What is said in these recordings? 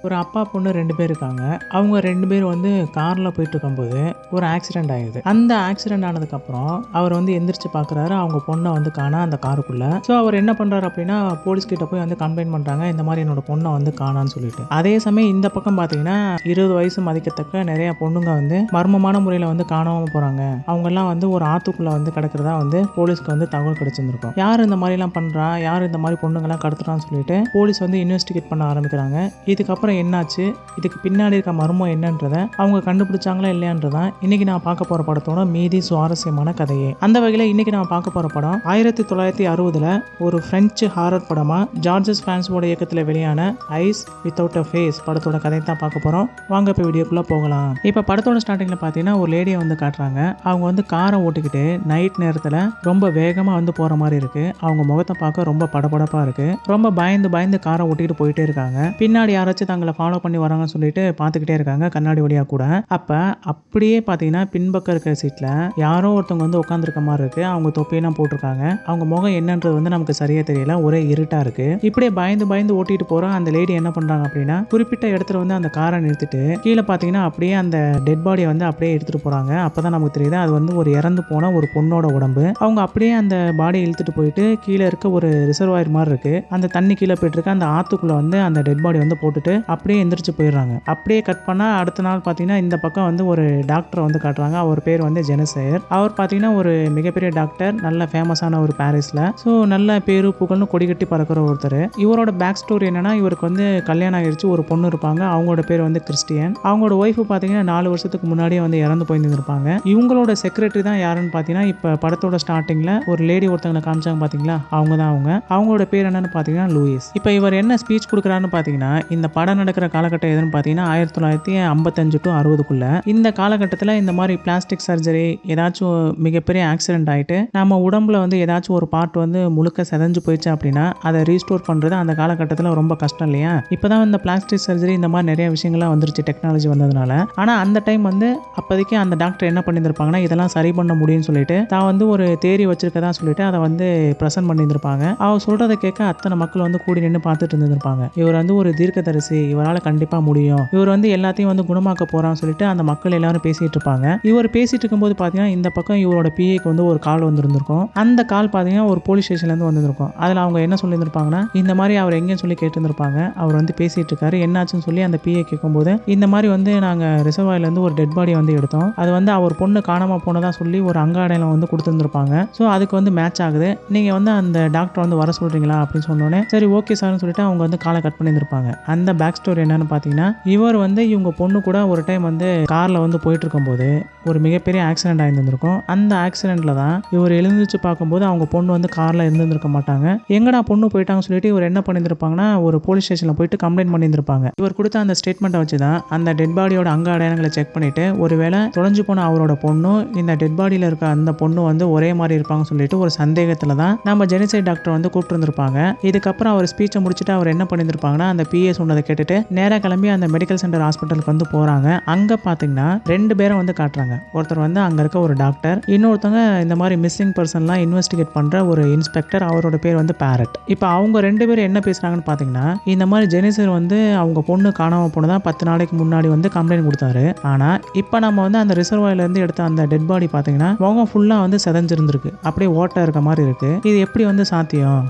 ஒரு அப்பா பொண்ணு 2 பேர் இருக்காங்க. அவங்க 2 பேர் வந்து கார்ல போயிட்டு இருக்கும்போது ஒரு ஆக்சிடென்ட் ஆயிடுது. அந்த ஆக்சிடென்ட் ஆனதுக்கப்புறம் அவர் வந்து எந்திரிச்சு பார்க்குறாரு, அவங்க பொண்ணை வந்து காணா அந்த காருக்குள்ள. ஸோ அவர் என்ன பண்ணுறாரு அப்படின்னா, போலீஸ் கிட்ட போய் வந்து கம்ப்ளைண்ட் பண்ணுறாங்க, இந்த மாதிரி என்னோட பொண்ணை வந்து காணான்னு சொல்லிட்டு. அதே சமயம் இந்த பக்கம் பார்த்தீங்கன்னா 20 வயசு மதிக்கத்தக்க நிறைய பொண்ணுங்க வந்து மர்மமான முறையில் வந்து காணாமல் போகிறாங்க. அவங்கெல்லாம் வந்து ஒரு ஆற்றுக்குள்ளே வந்து கிடக்கிறதா வந்து போலீஸ்க்கு வந்து தகவல் கிடைச்சிருந்துருக்கும். யார் இந்த மாதிரிலாம் பண்ணுறா, யார் இந்த மாதிரி பொண்ணுங்கெல்லாம் கடத்துறான்னு சொல்லிட்டு போலீஸ் வந்து இன்வெஸ்டிகேட் பண்ண ஆரம்பிக்கிறாங்க. இதுக்கப்புறம் என்னாச்சு, இதுக்கு பின்னாடி இருக்க மர்மம் என்னன்றதை அவங்க கண்டுபிடிச்சாங்களா இல்லையான்றதான் இன்னைக்கு நான் பார்க்க போற படத்தோட மீதி சுவாரஸ்யமான கதையே. அந்த வகையில் இன்னைக்கு நான் பார்க்க போற படம் 1960 ஒரு பிரெஞ்சு ஹாரர் படமா ஜார்ஜஸ் பிரான்ஸோட இயக்கத்தில் வெளியான ஐஸ் வித்தவுட் அ ஃபேஸ் படத்தோட கதை தான் பார்க்க போறோம். வாங்க இப்போ வீடியோக்குள்ள போகலாம். இப்போ படத்தோட ஸ்டார்டிங்ல பார்த்தீங்கன்னா ஒரு லேடியை வந்து காட்டுறாங்க. அவங்க வந்து காரை ஓட்டிக்கிட்டு நைட் நேரத்தில் ரொம்ப வேகமாக வந்து போற மாதிரி இருக்கு. அவங்க முகத்தை பார்க்க ரொம்ப படபடப்பா இருக்கு. ரொம்ப பயந்து காரை ஓட்டிக்கிட்டு போயிட்டே இருக்காங்க. பின்னாடி யாராச்சும் தங்களை ஃபாலோ பண்ணி வராங்கன்னு சொல்லிட்டு பார்த்துக்கிட்டே இருக்காங்க கண்ணாடி வழியா கூட. அப்ப அப்படியே பார்த்தீங்கன்னா பின்பக்கம் இருக்கிற சீட்ல யாரோ ஒருத்தவங்க வந்து உட்காந்துருக்க மாதிரி இருக்கு. அவங்க தொப்பியெல்லாம் போட்டிருக்காங்க. அவங்க முகம் என்னன்றது வந்து நமக்கு சரியா தெரியல, ஒரே இருட்டா இருக்கு. இப்படியே பயந்து ஓட்டிட்டு போற அந்த லேடி என்ன பண்றாங்க அப்படின்னா, குறிப்பிட்ட இடத்துல வந்து அந்த காரை நிறுத்திட்டு கீழே பார்த்தீங்கன்னா அப்படியே அந்த டெட் பாடியை வந்து அப்படியே எடுத்துட்டு போறாங்க. அப்பதான் நமக்கு தெரியுது அது வந்து ஒரு இறந்து போன ஒரு பொண்ணோட உடம்பு. அவங்க அப்படியே அந்த பாடியை இழுத்துட்டு போயிட்டு கீழே இருக்க ஒரு ரிசர்வாயர் மாதிரி இருக்கு, அந்த தண்ணி கீழே போயிட்டு இருக்கு, அந்த ஆத்துக்குள்ள வந்து அந்த டெட் பாடி வந்து போட்டுட்டு அப்படியே எந்திரிச்சு போயிடுறாங்க. அப்படியே கட் பண்ணா அடுத்த நாள் பார்த்தீங்கன்னா இந்த பக்கம் வந்து ஒரு டாக்டரை வந்து காட்டுறாங்க. அவர் பேர் வந்து ஜெனசையர். அவர் பார்த்தீங்கன்னா ஒரு மிகப்பெரிய டாக்டர், நல்ல ஃபேமஸான ஒரு பாரிஸ்ல. ஸோ நல்ல பேரு புகழ்னு கொடி கட்டி பறக்கிற ஒருத்தர். இவரோட பேக் ஸ்டோரி என்னன்னா, இவருக்கு வந்து கல்யாணம் ஆகிடுச்சு, ஒரு பொண்ணு இருப்பாங்க. அவங்களோட பேர் வந்து கிறிஸ்டியன். அவங்களோட ஒய்ஃப் பார்த்தீங்கன்னா 4 வருஷத்துக்கு முன்னாடியே வந்து இறந்து போயிருந்திருப்பாங்க. இவங்களோட செக்ரட்டரி தான் யாருன்னு பார்த்தீங்கன்னா, இப்போ படத்தோட ஸ்டார்டிங்ல ஒரு லேடி ஒருத்தவங்களை காமிச்சாங்க பார்த்தீங்களா, அவங்க தான் அவங்களோட பேர் என்னன்னு பார்த்தீங்கன்னா லூயிஸ். இப்போ இவர் என்ன ஸ்பீச் கொடுக்குறாருன்னு பார்த்தீங்கன்னா, இந்த படம் நடக்கிற காலகட்டம் எதுன்னு பார்த்தீங்கன்னா 1955 to 60 இந்த காலகட்டத்தில் இந்த மாதிரி பிளாஸ்டிக் சர்ஜரி ஏதாச்சும் மிகப்பெரிய ஆக்சிடென்ட் ஆகிட்டு நம்ம உடம்புல வந்து ஏதாச்சும் ஒரு பார்ட் வந்து முழுக்க செதஞ்சு போயிடுச்சு அப்படின்னா அதை ரீஸ்டோர் பண்ணுறது அந்த காலகட்டத்தில் ரொம்ப கஷ்டம் இல்லையா. இப்போதான் இந்த பிளாஸ்டிக் சர்ஜரி இந்த மாதிரி நிறைய விஷயங்கள்லாம் வந்துருச்சு டெக்னாலஜி வந்ததுனால. ஆனால் அந்த டைம் வந்து அப்போதைக்கு அந்த டாக்டர் என்ன பண்ணியிருப்பாங்கன்னா, இதெல்லாம் சரி பண்ண முடியும்னு சொல்லிட்டு தான் வந்து ஒரு தேரி வச்சிருக்கதா சொல்லிட்டு அதை வந்து ப்ரெசென்ட் பண்ணியிருந்திருப்பாங்க. அவர் சொல்றதை கேட்க அத்தனை மக்கள் வந்து கூடி நின்று பார்த்துட்டு இருந்திருப்பாங்க. இவர் வந்து ஒரு தீர்க்கதரிசி, இவரால் கண்டிப்பா முடியும், இவர் வந்து எல்லாத்தையும் வந்து குணமாக்க போறான்னு சொல்லிட்டு அந்த மக்கள் எல்லாரும் பேசிட்டு இருப்பாங்க. இவர் பேசிட்டு இருக்கும்போது பாத்தீங்கன்னா இந்த பக்கம் இவரோட பிஏக்கு வந்து ஒரு கால் வந்திருந்திருக்கும். அந்த கால் பாத்தீங்கன்னா ஒரு போலீஸ் ஸ்டேஷன்ல இருந்து வந்திருக்கும். அதுல அவங்க என்ன சொல்லியிருந்திருப்பாங்கன்னா, இந்த மாதிரி அவர் எங்கன்னு சொல்லி கேட்டிருந்திருப்பாங்க. அவர் வந்து பேசிட்டு இருக்காரு, என்னாச்சுன்னு சொல்லி அந்த பிஏ கேட்கும்போது, இந்த மாதிரி வந்து நாங்க ரிசர்வாயர்ல இருந்து ஒரு டெட் பாடி வந்து எடுத்தோம், அது வந்து அவர் பொண்ணு காணாம போனதா சொல்லி ஒரு அங்காடையில வந்து கொடுத்துருந்துருப்பாங்க. ஸோ அதுக்கு வந்து மேட்ச் ஆகுது, நீங்க வந்து அந்த டாக்டர் வந்து வர சொல்றீங்களா அப்படின்னு சொன்னோன்னே சரி ஓகே சார்னு சொல்லிட்டு அவங்க வந்து காலை கட் பண்ணியிருந்திருப்பாங்க. அந்த பேக் ஸ்டோரி என்னன்னு பார்த்தீங்கன்னா, இவர் வந்து இவங்க பொண்ணு கூட ஒரு டைம் வந்து கார்ல வந்து போயிட்டு இருக்கும்போது ஒரு மிகப்பெரிய ஆக்சிடென்ட் ஆயிருந்திருக்கும். அந்த ஆக்சிடென்ட்ல தான் இவர் எழுந்துச்சு பார்க்கும்போது அவங்க பொண்ணு வந்து கார்ல இருந்திருக்க மாட்டாங்க. எங்கடா பொண்ணு போயிட்டாங்கன்னு சொல்லிட்டு இவர் என்ன பண்ணியிருந்திருப்பாங்கன்னா, ஒரு போலீஸ் ஸ்டேஷன்ல போயிட்டு கம்ப்ளைண்ட் பண்ணியிருந்திருப்பாங்க. இவர் கொடுத்த அந்த ஸ்டேட்மெண்ட்டை வச்சு தான் அந்த டெட் பாடியோட அங்க அடையாளங்களை செக் பண்ணிட்டு ஒருவேளை தொலைஞ்சு போன அவரோட பொண்ணும் இந்த டெட் பாடியில இருக்க அந்த பொண்ணு வந்து ஒரே மாதிரி இருப்பாங்கன்னு சொல்லிட்டு ஒரு சந்தேகத்துல தான் நம்ம ஜெனிசைட் டாக்டர் வந்து கூப்பிட்டு இருந்திருப்பாங்க. இதுக்கப்புறம் அவர் ஸ்பீச்சை முடிச்சுட்டு அவர் என்ன பண்ணியிருப்பாங்கன்னா, அந்த பிஏ சொன்னதை கேட்டுட்டு நேராக கிளம்பி அந்த மெடிக்கல் சென்டர் ஹாஸ்பிட்டலுக்கு வந்து போறாங்க. அங்க பாத்தீங்கன்னா 2 பேரை வந்து காட்டுறாங்க. ஒருத்தர் வந்து அங்க இருக்க ஒரு டாக்டர், இன்னொருத்தவங்க இந்த மாதிரி மிஸ்ஸிங் பர்சன்லாம் இன்வெஸ்டிகேட் பண்ற ஒரு இன்ஸ்பெக்டர், அவரோட பேர் வந்து பேரட். இப்போ அவங்க 2 பேரும் என்ன பேசுறாங்கன்னு பாத்தீங்கன்னா, இந்த மாதிரி ஜெனிசர் வந்து அவங்க பொண்ணு காணாம போனதா 10 நாளைக்கு முன்னாடி வந்து கம்ப்ளைண்ட் கொடுத்தாரு. ஆனா இப்போ நம்ம வந்து அந்த ரிசர்வாயர்ல இருந்து எடுத்த அந்த டெட் பாடி பாத்தீங்கன்னா முகம் ஃபுல்லா வந்து செதஞ்சிருந்திருக்கு, அப்படியே ஓட்டை இருக்க மாதிரி இருக்கு. இது எப்படி வந்து சாத்தியம்?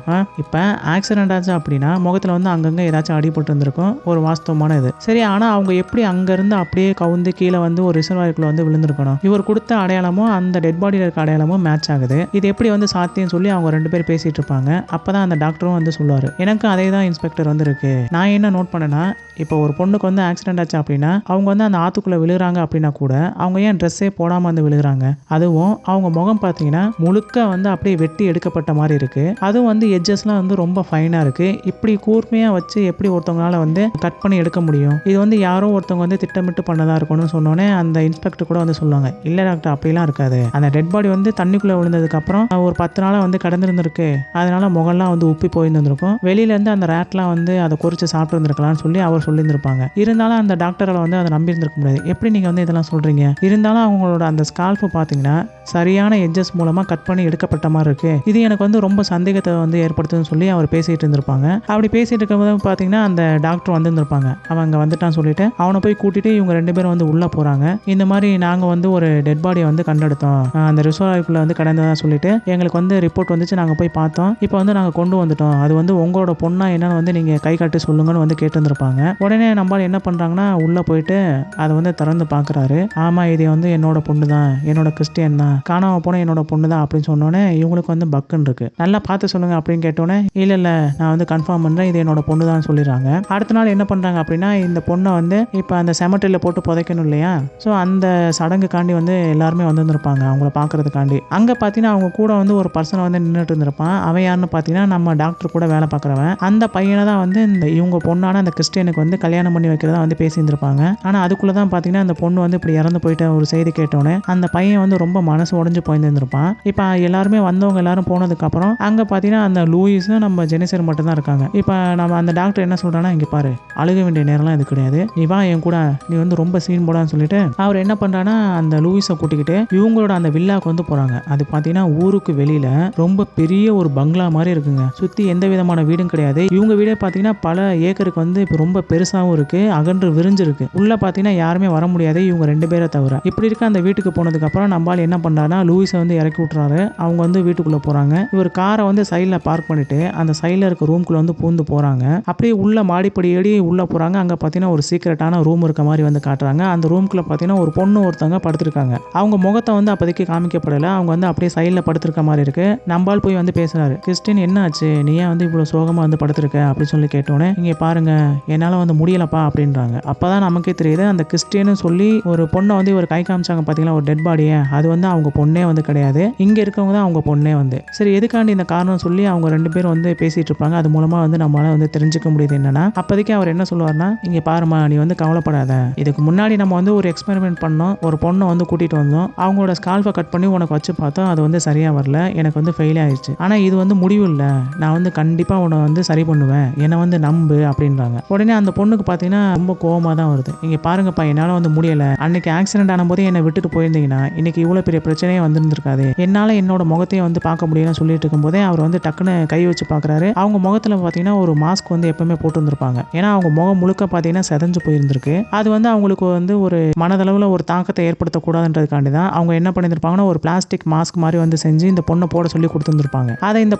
இப்போ ஆக்சிடென்ட் ஆச்சு அப்படின்னா முகத்துல வந்து அங்கங்க ஏதாச்சும் அடிபட்டு இருந்திருக்கும், ஒரு வாஸ்தவமான இது சரி. ஆனா அவங்க எப்படி அங்க இருந்து அப்படியே கவுந்து கீழே வந்து ஒரு ரிசர்வாயருக்குள்ள வந்து விழுந்திருக்கணும்? இவர் கொடுத்த அடையாளமும் அந்த டெட் பாடியில் இருக்க அடையாளமும் மேட்ச் ஆகுது, இது எப்படி வந்து சாத்தியம் சொல்லி அவங்க 2 பேர் பேசிட்டு இருப்பாங்க. அப்பதான் அந்த டாக்டரும் வந்து சொல்லுவாரு, எனக்கு அதே தான் இன்ஸ்பெக்டர் வந்து இருக்கு. நான் என்ன நோட் பண்ணேன்னா, இப்போ ஒரு பொண்ணுக்கு வந்து ஆக்சிடென்ட் ஆச்சு அப்படின்னா அவங்க வந்து அந்த ஆத்துக்குள்ள விழுகிறாங்க அப்படின்னா கூட அவங்க ஏன் ட்ரெஸ்ஸே போடாம வந்து விழுகிறாங்க? அதுவும் அவங்க முகம் பார்த்தீங்கன்னா முழுக்க வந்து அப்படியே வெட்டி எடுக்கப்பட்ட மாதிரி இருக்கு. அதுவும் வந்து எட்ஜஸ்லாம் வந்து ரொம்ப ஃபைனா இருக்கு. இப்படி கூர்மையா வச்சு எப்படி ஒருத்தவங்களால வந்து கட் பண்ணி எடுக்க முடியும்? இது வந்து யாரோ ஒருத்தவங்க வந்து திட்டமிட்டு பண்ணதா இருக்கணும்னு சொன்னோன்னே அந்த இன்ஸ்பெக்டர் கூட வந்து சொல்லுவாங்க, இல்ல டாக்டர் அப்படிலாம் இருக்காது, அந்த டெட் பாடி வந்து தண்ணிக்குள்ள விழுந்ததுக்கு அப்புறம் ஒரு 10 நாளா வந்து கடந்திருந்திருக்கு, அதனால முகம்லாம் வந்து உப்பி போயிருந்திருக்கும், வெளியில இருந்து அந்த ரேட்லாம் வந்து அதை குறிச்சு சாப்பிட்டு இருந்திருக்கலாம்னு சொல்லி அவர் சொல்லியிருந்திருப்பாங்க. இருந்தாலும் அந்த டாக்டரால வந்து அதை நம்பி இருந்திருக்க முடியாது. எப்படி நீங்க வந்து இதெல்லாம் சொல்றீங்க? இருந்தாலும் அவங்களோட அந்த ஸ்கால்ஃப் பாத்தீங்கன்னா சரியான எட்ஜஸ் மூலமா கட் பண்ணி எடுக்கப்பட்ட மாதிரி இருக்கு, இது எனக்கு வந்து ரொம்ப சந்தேகத்தை வந்து ஏற்படுத்துன்னு சொல்லி அவர் பேசிட்டு இருந்திருப்பாங்க. அப்படி பேசிட்டு இருக்கும்போது பாத்தீங்கன்னா அந்த டாக்டர் வந்திருந்திருப்பாங்க. அவன் அங்கே வந்துட்டான்னு சொல்லிட்டு அவனை போய் கூட்டிட்டு இவங்க 2 பேரும் வந்து உள்ள போறாங்க. இந்த மாதிரி நாங்க வந்து ஒரு டெட் பாடியை வந்து கண்டெடுத்தோம், அந்த ரிசர்வாயருக்குள்ள வந்து கடந்ததா சொல்லிட்டு எங்களுக்கு வந்து ரிப்போர்ட் வந்துச்சு, நாங்க போய் பார்த்தோம், இப்போ வந்து நாங்க கொண்டு வந்துட்டோம், அது வந்து உங்களோட பொண்ணா என்னன்னு வந்து நீங்க கை காட்டி சொல்லுங்கன்னு வந்து கேட்டிருந்திருப்பாங்க. உடனே நம்மளால என்ன பண்றாங்கன்னா உள்ள போயிட்டு அதை வந்து திறந்து பாக்குறாரு. ஆமா, இது வந்து என்னோட பொண்ணு தான், என்னோட கிறிஸ்டியன் தான், காணாம போன என்னோட பொண்ணு தான் அப்படின்னு சொன்னோன்னே இவங்களுக்கு வந்து பக்குன்னு இருக்கு. நல்லா பார்த்து சொல்லுங்க அப்படின்னு கேட்டோன்னே இல்ல நான் வந்து கன்ஃபார்ம் பண்றேன், இது என்னோட பொண்ணு தான் சொல்லிடுறாங்க. அடுத்த நாள் என்ன பண்றாங்க அப்படின்னா இந்த பொண்ணை வந்து இப்போ அந்த செமட்டரியில போட்டு புதைக்கணும் இல்லையா, ஸோ அந்த சடங்குக்காண்டி வந்து எல்லாருமே வந்துருப்பாங்க அவங்கள பார்க்கறதுக்காண்டி. அங்க பார்த்தீங்கன்னா அவங்க கூட வந்து ஒரு பர்சனை வந்து நின்றுட்டு இருந்திருப்பான். அவன் யாருன்னு பார்த்தீங்கன்னா நம்ம டாக்டர் கூட வேலை பார்க்குறவன். அந்த பையனை தான் வந்து இந்த இவங்க பொண்ணான அந்த கிறிஸ்டியனுக்கு வந்து கல்யாணம் பண்ணி வைக்கிறதா வந்து பேசியிருந்திருப்பாங்க. ஆனால் அதுக்குள்ள தான் பார்த்தீங்கன்னா அந்த பொண்ணு வந்து இப்படி இறந்து போயிட்ட ஒரு செய்தி கேட்டோன்னே அந்த பையன் வந்து ரொம்ப மனசு உடஞ்சு போயிருந்திருப்பான். இப்போ எல்லாருமே வந்தவங்க எல்லாரும் போனதுக்கப்புறம் அங்கே பார்த்தீங்கன்னா அந்த லூயிஸும் நம்ம ஜெனிசர் மட்டும் தான் இருக்காங்க. இப்போ நம்ம அந்த டாக்டர் என்ன சொல்றான்னா, இங்கே பாரு, அழுக வேண்டிய நேரம்லாம் இது கிடையாது, நீ வா என் கூட, நீ வந்து ரொம்ப சீன் போடான்னு சொல்லிட்டு அவர் என்ன பண்றான்னா அந்த லூயிஸை கூட்டிக்கிட்டு இவங்களோட அந்த வில்லாவுக்கு வந்து போறாங்க. அது பார்த்தீங்கன்னா ஊருக்கு வெளியில ரொம்ப பெரிய ஒரு பங்களா மாதிரி இருக்குங்க. சுற்றி எந்த விதமான வீடும் கிடையாது. இவங்க வீடே பார்த்தீங்கன்னா பல ஏக்கருக்கு வந்து இப்போ ரொம்ப பெருசாகவும் இருக்கு, அகன்று விரிஞ்சிருக்கு. உள்ள பார்த்தீங்கன்னா யாருமே வர முடியாது இவங்க 2 பேரை தவிர. இப்படி இருக்க அந்த வீட்டுக்கு போனதுக்கு அப்புறம் நம்மளால என்ன பண்றாருன்னா லூயிஸை வந்து இறக்கி விட்டுறாரு. அவங்க வந்து வீட்டுக்குள்ள போறாங்க. இவர் காரை வந்து சைடில் பார்க் பண்ணிட்டு அந்த சைடில் இருக்க ரூம்குள்ள வந்து பூந்து போறாங்க. அப்படியே உள்ள மாடிப்படி ஏறி உள்ள போறாங்க. அங்க பார்த்தீங்கன்னா ஒரு சீக்கிரட்டான ரூம் இருக்க மாதிரி வந்து காட்டுறாங்க. அந்த ரூம்குள்ள பார்த்தீங்கன்னா ஒரு பொண்ணு ஒருத்தவங்க படுத்திருக்காங்க. அவங்க முகத்தை வந்து அப்போதைக்கு காமிக்கப்படலை. அவங்க வந்து அப்படியே சைடில் படுத்திருக்க மாதிரி இருக்கு. நம்பால் போய் வந்து பேசுறாரு, கிறிஸ்டின் என்ன ஆச்சு, நீ ஏன் வந்து இவ்வளோ சோகமா வந்து படுத்திருக்க அப்படின்னு சொல்லி கேட்டோன்னே இங்கே பாருங்க என்னால் வந்து முடியலப்பா அப்படின்றாங்க. அப்பதான் நமக்கே தெரியுது அந்த கிறிஸ்டியன்னு சொல்லி ஒரு பொண்ணை வந்து இவர் கை காமிச்சாங்க பார்த்தீங்களா, ஒரு டெட் பாடியை, அது வந்து அவங்க பொண்ணே வந்து கிடையாது, இங்கே இருக்கவங்க தான் அவங்க பொண்ணே வந்து. சரி, எதுக்காண்டி இந்த காரணம் சொல்லி அவங்க 2 பேரும் வந்து பேசிட்டு இருப்பாங்க. அது மூலமா வந்து நம்மளால வந்து தெரிஞ்சுக்க முடியுது என்னன்னா, அப்போதைக்கு அவர் என்ன சொல்லுவார்னா, இங்கே பாருமா, நீ வந்து கவலைப்படாத, இதுக்கு முன்னாடி நம்ம வந்து ஒரு எக்ஸ்பெரிமெண்ட் பண்ணோம், ஒரு பொண்ணை வந்து கூட்டிட்டு வந்தோம், அவங்களோட ஸ்கால்ஃபை கட் பண்ணி உனக்கு வச்சு பார்த்தோம், அது வந்து சரியா வரல, எனக்கு வந்து ஃபெயில் ஆயிடுச்சு, ஆனா இது வந்து முடிவு இல்லை, நான் வந்து கண்டிப்பா உன்னை வந்து சரி பண்ணுவேன், என்னை வந்து நம்பு அப்படின்றாங்க. உடனே அந்த பொண்ணுக்கு பார்த்தீங்கன்னா ரொம்ப கோவமா தான் வருது. இங்க பாருங்கப்பா, என்னால் வந்து முடியல, அன்னைக்கு ஆக்சிடென்ட் ஆன போதே என்னை விட்டுட்டு போயிருந்தீங்கன்னா இன்னைக்கு இவ்வளோ பெரிய பிரச்சனையே வந்திருந்திருக்காது, என்னால் என்னோட முகத்தையும் வந்து பார்க்க முடியும்னு சொல்லிட்டு இருக்கும்போதே அவர் வந்து டக்குன்னு கை வச்சு பார்க்குறாரு. அவங்க முகத்தில் பார்த்தீங்கன்னா ஒரு மாஸ்க் வந்து எப்பவுமே போட்டு வந்திருப்பாங்க. ஏன்னா அவங்க முகம் முழுக்க பார்த்தீங்கன்னா செதஞ்சு போயிருந்திருக்கு. அது வந்து அவங்களுக்கு வந்து ஒரு மனதளவில் ஒரு தாக்கத்தை ஏற்படுத்தக்கூடாதுன்றதுக்காண்டி தான் அவங்க என்ன பண்ணியிருப்பாங்கன்னா ஒரு பிளாஸ்டிக் மாஸ்க் மாதிரி வந்து செஞ்சு இந்த பொண்ணை போட சொல்லி கொடுத்துருந்துருப்பாங்க. அதை இந்த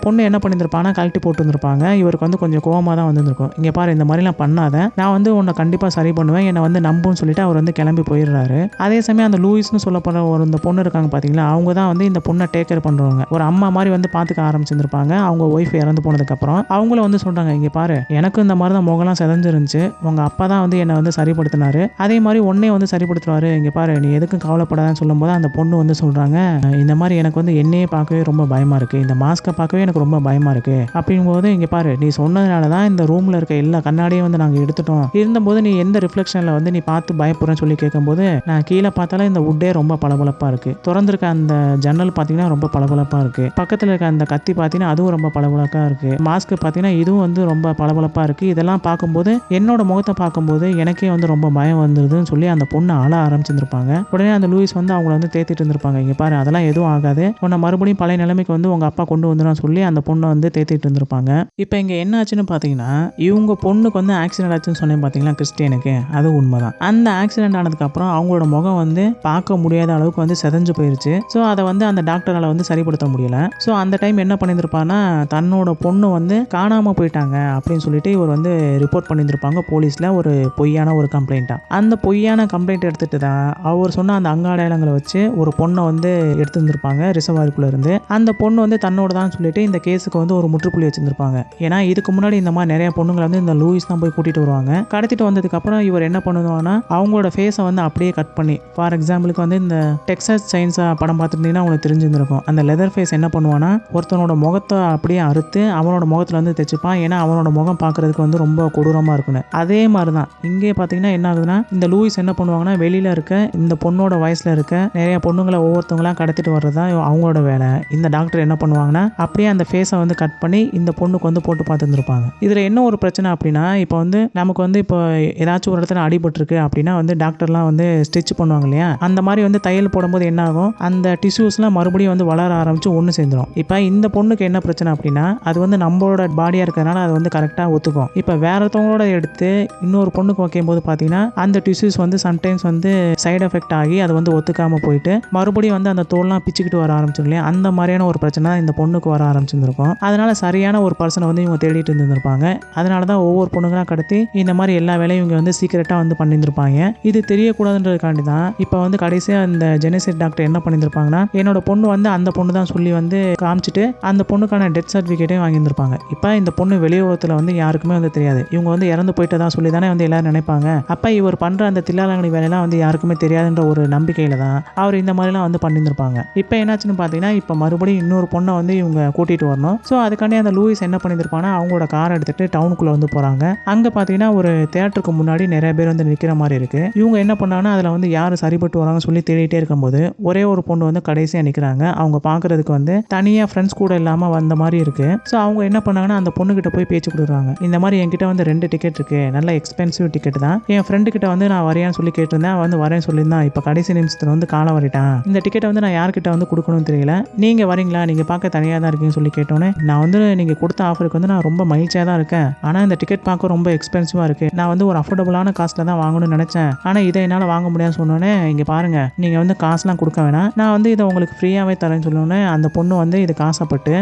பொண்ணு என்ன பண்ணியிருப்பாங்கன்னா கழட்டி போட்டு வந்திருப்பாங்க. இவருக்கு வந்து கொஞ்சம் கோவமாக தான் வந்திருக்கும். இங்கே பாரு, இந்த மாதிரிலாம் பண்ணாத, நான் வந்து உன்னை கண்டிப்பாக சரி பண்ணுவேன், என்னை வந்து நம்புன்னு சொல்லிட்டு அவர் வந்து கிளம்பி போயிடுறாரு. அதே சமயம் அந்த லூயிஸ்னு சொல்லப்படுற ஒரு இந்த பொண்ணு இருக்காங்க பார்த்தீங்களா, அவங்க தான் வந்து இந்த பொண்ணை டேக் கேர் பண்ணுறவங்க. ஒரு அம்மா மாதிரி வந்து பார்த்துக்க ஆரம்பிச்சிருப்பாங்க. அவங்க ஒய்ஃப் இறந்து போனதுக்கப்புறம் அவங்கள வந்து சொல்கிறாங்க, இங்கே பாரு, எனக்கும் இந்த மாதிரி தான் முகலாம் செதஞ்சிருந்துச்சு, உங்கள் அப்பா தான் வந்து என்னை வந்து சரிப்படுத்தினாரு, அதே மாதிரி உன்னே வந்து சரிப்படுத்துவாரு, இங்கே பாரு, நீ எதுக்கும் கவலைப்படாதான்னு சொல்லும்போது அந்த பொண்ணு வந்து சொல்கிறாங்க, இந்த மாதிரி எனக்கு வந்து என்னையே பார்க்கவே ரொம்ப பயமாக இருக்குது, இந்த மாஸ்க்கை பார்க்கவே எனக்கு ரொம்ப பயமாக இருக்குது அப்படிங்கும்போது, இங்கே பாரு, நீ சொன்னதுனால தான் இந்த ரூமில் இருக்க எல்லா கண்ணாடியும் வந்து நாங்கள் எடுத்துட்டோம், இருந்தபோது நீ எந்த ரிஃப்ளெக்ஷனில் வந்து நீ பார்த்து பயப்படுறேன்னு சொல்லி கேட்கும்போது, நான் கீழே பார்த்தாலும் இந்த வுட்டே ரொம்ப பளபளப்பாக இருக்குது, திறந்திருக்க அந்த ஜன்னல் பார்த்தீங்கன்னா ரொம்ப பளபளப்பாக இருக்குது, பக்கத்தில் இருக்க அந்த கத்தி பார்த்தீங்கன்னா அதுவும் ரொம்ப பளபளப்பாக இருக்குது, மாஸ்க் பார்த்தீங்கன்னா இதுவும் வந்து ரொம்ப பளபளப்பாக இருக்குது, இதெல்லாம் பார்க்கும்போது என்னோட முகத்தை பார்க்கும்போது எனக்கே வந்து ரொம்ப பயம் வந்துருதுன்னு சொல்லி அந்த பொண்ணு அழ ஆரம்பிச்சிருப்பாங்க. உடனே அந்த லூயிஸ் வந்து அவங்கள வந்து தேத்திட்டு இருந்திருப்பாங்க, இங்கே பாரு, அதெல்லாம் எதுவும் ஆகாது, உன்னை மறுபடியும் பழைய நிலைமைக்கு வந்து உங்கள் அப்பா கொண்டு வந்துடும் சொல்லி அந்த பொண்ணை வந்து தேத்திட்டு இருந்திருப்பாங்க. இப்போ இங்கே என்ன ஆச்சுன்னு பார்த்தீங்கன்னா, இவங்க பொண்ணுக்கு வந்து ஆக்சிடென்ட் ஆச்சுன்னு சொன்னேன் பார்த்தீங்களா கிறிஸ்டியனுக்கு, அது உண்மைதான். அந்த ஆக்சிடென்ட் ஆனதுக்கப்புறம் அவங்களோட முகம் வந்து பார்க்க முடியாத அளவுக்கு வந்து செதஞ்சு போயிருச்சு. ஸோ அதை வந்து அந்த டாக்டரால் வந்து சரிப்படுத்த முடியல. ஸோ அந்த டைம் என்ன பண்ணியிருப்பான்னா, தன்னோட பொண்ணு வந்து காணாமல் போயிட்டாங்க அப்படின்னு சொல்லிட்டு இவர் வந்து ரிப்போர்ட் பண்ணியிருப்பாங்க போலீஸில், ஒரு பொய்யான ஒரு கம்ப்ளைண்ட்டாக. அந்த பொய்யான கம்ப்ளைண்ட் எடுத்துட்டு தான் அவர் சொன்ன அந்த அங்காடையாளங்களை வச்சு ஒரு பொண்ணை வந்து எடுத்துருந்துருப்பாங்க ரிசர்வாயருக்குள்ள இருந்து. அந்த பொண்ணு வந்து தன்னோட தான் சொல்லிட்டு இந்த கேஸுக்கு வந்து ஒரு முற்றுப்புள்ளி வச்சிருந்திருப்பாங்க. ஏன்னா இதுக்கு முன்னாடி இந்த மாதிரி நிறைய பொண்ணுங்களை வந்து இந்த லூயிஸ் தான் போய் கூட்டிட்டு வருவாங்க. கடத்திட்டு வந்ததுக்கு அப்புறம் இவர் என்ன பண்ணுவாங்கன்னா அவங்களோட ஃபேஸை வந்து அப்படியே கட் பண்ணி, ஃபார் எக்ஸாம்பிளுக்கு வந்து இந்த டெக்சாஸ் சயின்ஸா படம் பார்த்துருந்தீங்கன்னா உங்களுக்கு தெரிஞ்சிருந்திருக்கும். அந்த லெதர் ஃபேஸ் என்ன பண்ணுவான்னா ஒருத்தனோட முகத்தை அப்படியே அறுத்து அவனோட முகத்துல வந்து தைச்சுப்பான். ஏன்னா அவனோட முகம் பார்க்கறதுக்கு வந்து ரொம்ப கொடூரமா இருக்குன்னு. அதே மாதிரி தான் இங்கே பார்த்தீங்கன்னா என்ன ஆகுதுன்னா, இந்த லூயிஸ் என்ன பண்ணுவாங்கன்னா வெளியில இருக்க இந்த பொண்ணோட வயசுல இருக்க நிறைய பொண்ணுங்களை ஒவ்வொருத்தவங்களா கடத்திட்டு வர்றதா அவங்களோட வேலை. இந்த டாக்டர் என்ன பண்ணுவாங்கன்னா அப்படியே அந்த ஃபேஸை வந்து கட் பண்ணி இந்த பொண்ணுக்கு வந்து போட்டு பார்த்துருந்துருப்பாங்க. இதுல என்ன ஒரு பிரச்சனை அப்படின்னா, இப்போ வந்து நமக்கு வந்து இப்போ ஏதாச்சும் ஒரு இடத்துல அடிபட்டிருக்கு அப்படின்னா வந்து டாக்டர்லாம் வந்து ஸ்டிச் பண்ணுவாங்க இல்லையா, அந்த மாதிரி வந்து தையல் போடும்போது என்ன ஆகும், அந்த டிஷ்யூஸ்லாம் மறுபடியும் வந்து வளர ஆரம்பிச்சு ஒன்று சேர்ந்துடும். இப்போ இந்த பொண்ணுக்கு என்ன பிரச்சனை அப்படின்னா, அது வந்து நம்மளோட பாடியாக இருக்கிறதுனால அது வந்து கரெக்டாக ஒத்துக்கும். இப்போ வேற ஒருத்தவங்களோட பொண்ணோட எடுத்து இன்னொரு பொண்ணுக்கு வைக்கும்போது பார்த்தீங்கன்னா அந்த டிஷ்யூஸ் வந்து சம்டைம்ஸ் வந்து சைடு எஃபெக்ட் ஆகி அது வந்து ஒத்துக்காம போயிட்டு மறுபடியும் வந்து அந்த தோல்லாம் பிச்சுக்கிட்டு வர ஆரம்பிச்சிடும் இல்லையா, அந்த மாதிரியான ஒரு பிரச்சனை இந்த பொண்ணுக்கு வர ஆரம்பிச்சிருந்திருக்கும். அதனால சரியான ஒரு பர்சனை வந்து இவங்க தேடிட்டு இருந்திருப்பாங்க. அதனால தான் ஒவ்வொரு பொண்ணுங்களா கடத்தி இந்த மாதிரி எல்லா வேலையும் இவங்க வந்து சீக்கிரட்டா வந்து பண்ணியிருந்திருப்பாங்க. இது தெரியக்கூடாதுன்றதுக்காண்டி தான் இப்போ வந்து கடைசியாக அந்த ஜெனசிட் டாக்டர் என்ன பண்ணியிருந்திருப்பாங்கன்னா, என்னோட பொண்ணு வந்து அந்த பொண்ணு தான் சொல்லி வந்து காமிச்சிட்டு அந்த பொண்ணுக்கான டெத் சர்டிஃபிகேட்டையும் வாங்கியிருந்திருப்பாங்க. இப்போ இந்த பொண்ணு வெளி உலகத்தில் வந்து யாருக்குமே வந்து தெரியாது. இவங்க வந்து இறந்து போயிட்டு தான் சொல்லி தானே வந்து எல்லாரும் நினைப்பாங்க. அப்போ இவர் பண்ணுற அந்த தில்லாலங்கடி வேலையெல்லாம் வந்து யாருக்குமே தெரியாதுன்ற ஒரு நம்பிக்கையில தான் அவர் இந்த மாதிரிலாம் வந்து பண்ணியிருந்திருப்பாங்க. இப்போ என்னாச்சுன்னு பார்த்தீங்கன்னா, இப்போ மறுபடியும் இன்னொரு பொண்ணை வந்து இவங்க கூட்டிகிட்டு வரணும். ஸோ அதுக்காண்டி அந்த லூயிஸ் என்ன பண்ணியிருப்பாங்கன்னா, அவங்களோட காரை எடுத்துகிட்டு டவுனுக்குள்ளே வந்து போகிறாங்க. அங்கே பார்த்தீங்கன்னா ஒரு தேட்டருக்கு முன்னாடி நிறைய பேர் வந்து நிற்கிற மாதிரி இருக்குது. இவங்க என்ன பண்ணாங்கன்னா, அதில் வந்து யார் சரிப்பட்டு வராங்கன்னு சொல்லி தேடிட்டே இருக்கும்போது ஒரே ஒரு பொண்ணு வந்து கடைசியாக நிற்கிறாங்க. அவங்க பார்க்குறதுக்கு வந்து தனியாக ஃப்ரெண்ட்ஸ் கூட இல்லாமல் வந்த மாதிரி இருக்குது. ஸோ அவங்க என்ன பண்ணாங்கன்னா, அந்த பொண்ணுக்கிட்ட போய் பேச்சு கொடுக்குறாங்க. இந்த மாதிரி என்கிட்ட வந்து 2 டிக்கெட் இருக்குது, நல்ல எக்ஸ்பென்சிவ் டிக்கெட் தான். என் ஃப்ரெண்டு கிட்ட வந்து நான் வரையான்னு சொல்லி கேட்டிருந்தேன், வந்து வரேன்னு சொல்லியிருந்தான். இப்போ கடைசி நிமிஷத்தில் வந்து காலம் வரைட்டான். இந்த டிக்கெட்டை வந்து நான் யார்கிட்ட வந்து கொடுக்கணும்னு தெரியல, நீங்கள் வரீங்களா, நீங்கள் பார்க்க தனியாக தான் இருக்கீங்கன்னு சொல்லி கேட்டோன்னே, நான் வந்து நீங்கள் கொடுத்த ஆஃபருக்கு வந்து நான் ரொம்ப மகிழ்ச்சியாக தான் இருக்கேன். ஆனால் இந்த டிக்கெட் பார்க்க ரொம்ப எக்ஸ்பென்சிவாக இருக்குது. நான் வந்து ஒரு அஃபோர்டபுளான காஸ்ட்டில் தான் வாங்கணும்னு நினச்சேன். ஆனால் இதை என்னால் வாங்க முடியாதுன்னு சொன்னோன்னே, இங்கே பாருங்கள், நீங்கள் வந்து காசுலாம் கொடுக்க வேணாம், நான் வந்து இதை உங்களுக்கு ஃப்ரீயாகவே தரேன்னு சொன்னோன்னே அந்த பொண்ணு வந்து இதுக்கு ஆசைப்பட்டு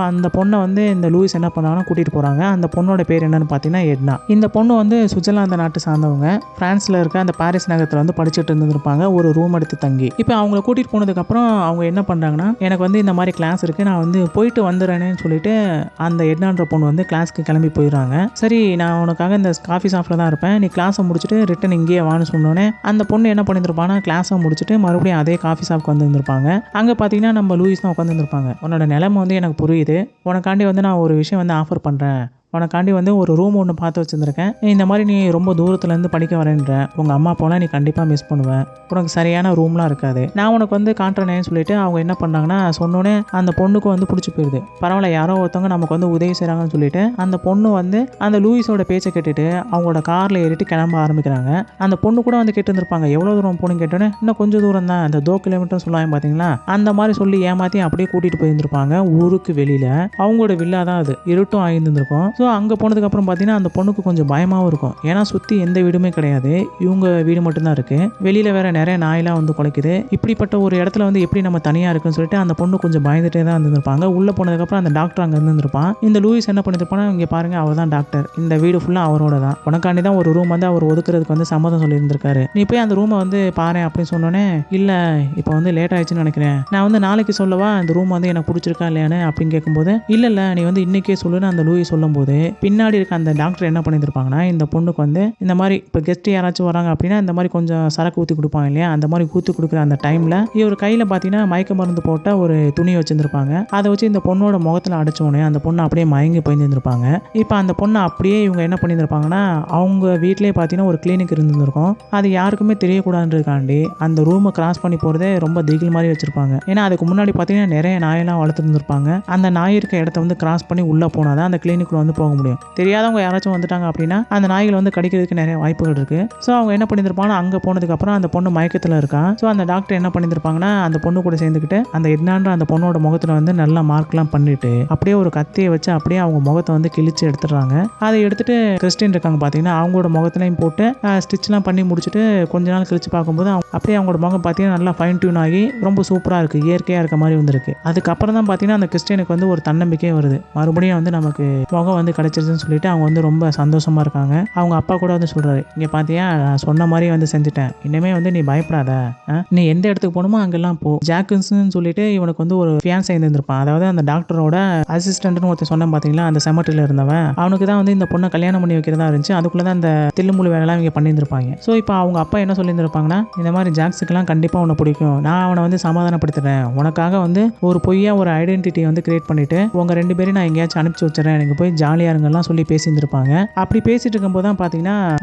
அந்த பொண்ணை வந்து இந்த லூயிஸ் என்ன பண்ணாங்கன்னா கூட்டிகிட்டு போகிறாங்க. அந்த பொண்ணோட பேர் என்னன்னு பார்த்தீங்கன்னா எட்னா. இந்த பொண்ணு வந்து சுவிட்சர்லாந்து நாட்டு சார்ந்தவங்க. பிரான்ஸில் இருக்க அந்த பாரிஸ் நகரத்தில் வந்து படிச்சுட்டு இருந்திருப்பாங்க, ஒரு ரூம் எடுத்து தங்கி. இப்போ அவங்கள கூட்டிகிட்டு போனதுக்கப்புறம் அவங்க என்ன பண்ணுறாங்கன்னா, எனக்கு வந்து இந்த மாதிரி கிளாஸ் இருக்குது, நான் வந்து போயிட்டு வந்துடுறேன்னு சொல்லிட்டு அந்த எட்னான்ற பொண்ணு வந்து கிளாஸ்க்கு கிளம்பி போயிடுறாங்க. சரி, நான் உனக்காக இந்த காஃபி ஷாப்பில் தான் இருப்பேன், நீ கிளாஸை முடிச்சுட்டு ரிட்டன் இங்கேயே வான்னு சொன்னோன்னே அந்த பொண்ணு என்ன பண்ணியிருப்பாங்கன்னா, கிளாஸை முடிச்சுட்டு மறுபடியும் அதே காஃபி ஷாப்புக்கு வந்துருந்துருப்பாங்க. அங்கே பார்த்தீங்கன்னா நம்ம லூயிஸ் தான் உட்காந்துருப்பாங்க. உன்னோட நிலைமை வந்து எனக்கு புரியுது, உனக்காண்டி வந்து நான் ஒரு விஷயம் வந்து ஆஃபர் பண்ணுறேன், உனக்காண்டி வந்து ஒரு ரூம் ஒன்று பார்த்து வச்சுருந்துருக்கேன். இந்த மாதிரி நீ ரொம்ப தூரத்துலேருந்து படிக்க வரேன்ற உங்கள் அம்மா அப்பாலாம் நீ கண்டிப்பாக மிஸ் பண்ணுவேன், உனக்கு சரியான ரூம்லாம் இருக்காது, நான் உனக்கு வந்து காட்டுறேன்னு சொல்லிட்டு அவங்க என்ன பண்ணாங்கன்னா சொன்னோன்னே அந்த பொண்ணுக்கு வந்து பிடிச்சி போயிடுது. பரவாயில்ல, யாரோ ஒருத்தவங்க நமக்கு வந்து உதவி செய்கிறாங்கன்னு சொல்லிட்டு அந்த பொண்ணு வந்து அந்த லூயிஸோட பேச்சை கேட்டுட்டு அவங்களோட காரில் ஏறிட்டு கிளம்ப ஆரம்பிக்கிறாங்க. அந்த பொண்ணு கூட வந்து கேட்டுருந்துருப்பாங்க, எவ்வளோ தூரம் போகணும்னு கேட்டோன்னே, இன்னும் கொஞ்சம் தூரம் தான், அந்த 2 கிலோமீட்டர் சொல்லுவாங்க பார்த்தீங்களா, அந்த மாதிரி சொல்லி ஏமாற்றி அப்படியே கூட்டிகிட்டு போயிருந்துருப்பாங்க ஊருக்கு வெளியில். அவங்களோட வில்லா தான் அது, இருட்டும் ஆகியிருந்துருக்கும். ஸோ அங்கே போனதுக்கப்புறம் பார்த்தீங்கன்னா அந்த பொண்ணுக்கு கொஞ்சம் பயமாகவும் இருக்கும். ஏன்னா சுற்றி எந்த வீடுமே கிடையாது, இவங்க வீடு மட்டும்தான் இருக்குது. வெளியில் வேற நிறைய நாயெல்லாம் வந்து குலைக்குது. இப்படிப்பட்ட ஒரு இடத்துல வந்து எப்படி நம்ம தனியாக இருக்குன்னு சொல்லிட்டு அந்த பொண்ணு கொஞ்சம் பயந்துட்டே தான் இருந்திருப்பாங்க. உள்ளே போனதுக்கப்புறம் அந்த டாக்டர் அங்கே இருந்திருப்பான். இந்த லூயிஸ் என்ன பண்ணியிருப்பானா, இங்கே பாருங்க, அவர் தான் டாக்டர், இந்த வீடு ஃபுல்லாக அவரோட தான், உனக்காண்டி தான் ஒரு ரூம் வந்து அவர் ஒதுக்குறதுக்கு வந்து சம்மதம் சொல்லியிருந்திருக்காரு, நீ போய் அந்த ரூமை வந்து பாரு அப்படின்னு சொன்னோன்னே, இல்லை இப்போ வந்து லேட் ஆயிடுச்சுன்னு நினைக்கிறேன், நான் வந்து நாளைக்கு சொல்லவா இந்த ரூம் வந்து எனக்கு பிடிச்சிருக்கா இல்லையான்னு அப்படின்னு கேட்கும்போது, இல்லை நீ வந்து இன்னைக்கே சொல்லுன்னு அந்த லூயிஸ் சொல்லும்போது பின்னாடி இருக்க அந்த டாக்டர் என்ன பண்ணியிருப்பாங்கன்னா, இந்த பொண்ணுக்கு வந்து இந்த மாதிரி இப்போ கெஸ்ட் யாராச்சும் வராங்க அப்படின்னா இந்த மாதிரி கொஞ்சம் சரக்கு ஊற்றி கொடுப்பாங்க இல்லையா, அந்த மாதிரி ஊற்றி கொடுக்குற அந்த டைமில் இவர் கையில் பார்த்தீங்கன்னா மயக்க மருந்து போட்ட ஒரு துணி வச்சுருந்துருப்பாங்க. அதை வச்சு இந்த பொண்ணோட முகத்தில் அடிச்சோடனே அந்த பொண்ணு அப்படியே மயங்கி போயிருந்துருப்பாங்க. இப்போ அந்த பொண்ணை அப்படியே இவங்க என்ன பண்ணியிருப்பாங்கன்னா, அவங்க வீட்டிலே பார்த்தீங்கன்னா ஒரு கிளினிக் இருந்திருக்கும், அது யாருக்குமே தெரியக்கூடாதுன்றதுக்காண்டி அந்த ரூமை கிராஸ் பண்ணி போகிறதே ரொம்ப திகில் மாதிரி வச்சுருப்பாங்க. ஏன்னா அதுக்கு முன்னாடி பார்த்தீங்கன்னா நிறைய நாயெல்லாம் வளர்த்துருந்துருப்பாங்க. அந்த நாய் இருக்க இடத்த வந்து கிராஸ் பண்ணி உள்ளே போனால் தான் அந்த கிளினிக்குள்ள வந்து போக முடியும். தெரியாதவங்க யாராச்சும் வந்துட்டாங்க அப்படின்னா அந்த நாய்கள் வந்து கடிக்கிறதுக்கு நிறைய வாய்ப்புகள் இருக்குது. ஸோ அவங்க என்ன பண்ணியிருப்பாங்கன்னா, அங்கே போனதுக்கப்புறம் அந்த பொண்ணு மயக்கத்தில் இருக்கான். ஸோ அந்த டாக்டர் என்ன பண்ணியிருப்பாங்கன்னா, அந்த பொண்ணு கூட சேர்ந்துக்கிட்டு அந்த எட்னான்ற அந்த பொண்ணோட முகத்தில் வந்து நல்லா மார்க்லாம் பண்ணிட்டு அப்படியே ஒரு கத்தியை வச்சு அப்படியே அவங்க முகத்தை வந்து கிழிச்சு எடுத்துடுறாங்க. அதை எடுத்துட்டு கிறிஸ்டின் இருக்காங்க பார்த்தீங்கன்னா, அவங்களோட முகத்திலையும் போட்டு ஸ்டிச்லாம் பண்ணி முடிச்சுட்டு கொஞ்ச நாள் கழிச்சு பார்க்கும்போது அப்படியே அவங்களோட முகம் பார்த்தீங்கன்னா நல்லா ஃபைன் டியூன் ஆகி ரொம்ப சூப்பராக இருக்குது, இயற்கையாக இருக்க மாதிரி வந்துருக்கு. அதுக்கப்புறம் தான் பார்த்தீங்கன்னா அந்த கிறிஸ்டியனுக்கு வந்து ஒரு தன்னம்பிக்கையே வருது, மறுபடியும் வந்து நமக்கு முகம் வந்து கிடைச்சிருச்சுன்னு சொல்லிட்டு அவங்க வந்து ரொம்ப சந்தோஷமா இருக்காங்க. அவங்க அப்பா கூட வந்து சொல்றாரு, இங்கே பார்த்தியா, நான் சொன்ன மாதிரி வந்து செஞ்சுட்டேன், இனிமே வந்து நீ பயப்படாத, நீ எந்த இடத்துக்கு போகணுமோ அங்கெல்லாம் போ. ஜாக்கின்ஸ்னு சொல்லிட்டு இவனுக்கு வந்து ஒரு ஃபியான்ஸை இருந்திருப்பான், அதாவது அந்த டாக்டரோட அசிஸ்டன்ட்னு ஒருத்தர் சொன்ன பார்த்தீங்களா, அந்த செமட்டில் இருந்தவன், அவனுக்கு தான் வந்து இந்த பொண்ணை கல்யாணம் பண்ணி வைக்கிறதா இருந்துச்சு. அதுக்குள்ளே தான் அந்த தில்லுமுள்ளு வேலைலாம் இவங்க பண்ணியிருந்திருப்பாங்க. ஸோ இப்போ அவங்க அப்பா என்ன சொல்லியிருந்திருப்பாங்கன்னா, இந்த மாதிரி ஜாக்ஸுக்கெல்லாம் கண்டிப்பாக உன்னை பிடிக்கும், நான் அவனை வந்து சமாதானப்படுத்துறேன், உனக்காக வந்து ஒரு பொய்யா ஒரு ஐடென்டிட்டி வந்து கிரியேட் பண்ணிட்டு உங்க 2 பேரும் நான் எங்கேயாச்சும் அனுப்பிச்சு வச்சுறேன், எனக்கு போய் ஜாலியாக இருங்கலாம் சொல்லி பேசியிருந்திருப்பாங்க. அப்படி பேசிட்டு இருக்கும்போது தான் பார்த்தீங்கன்னா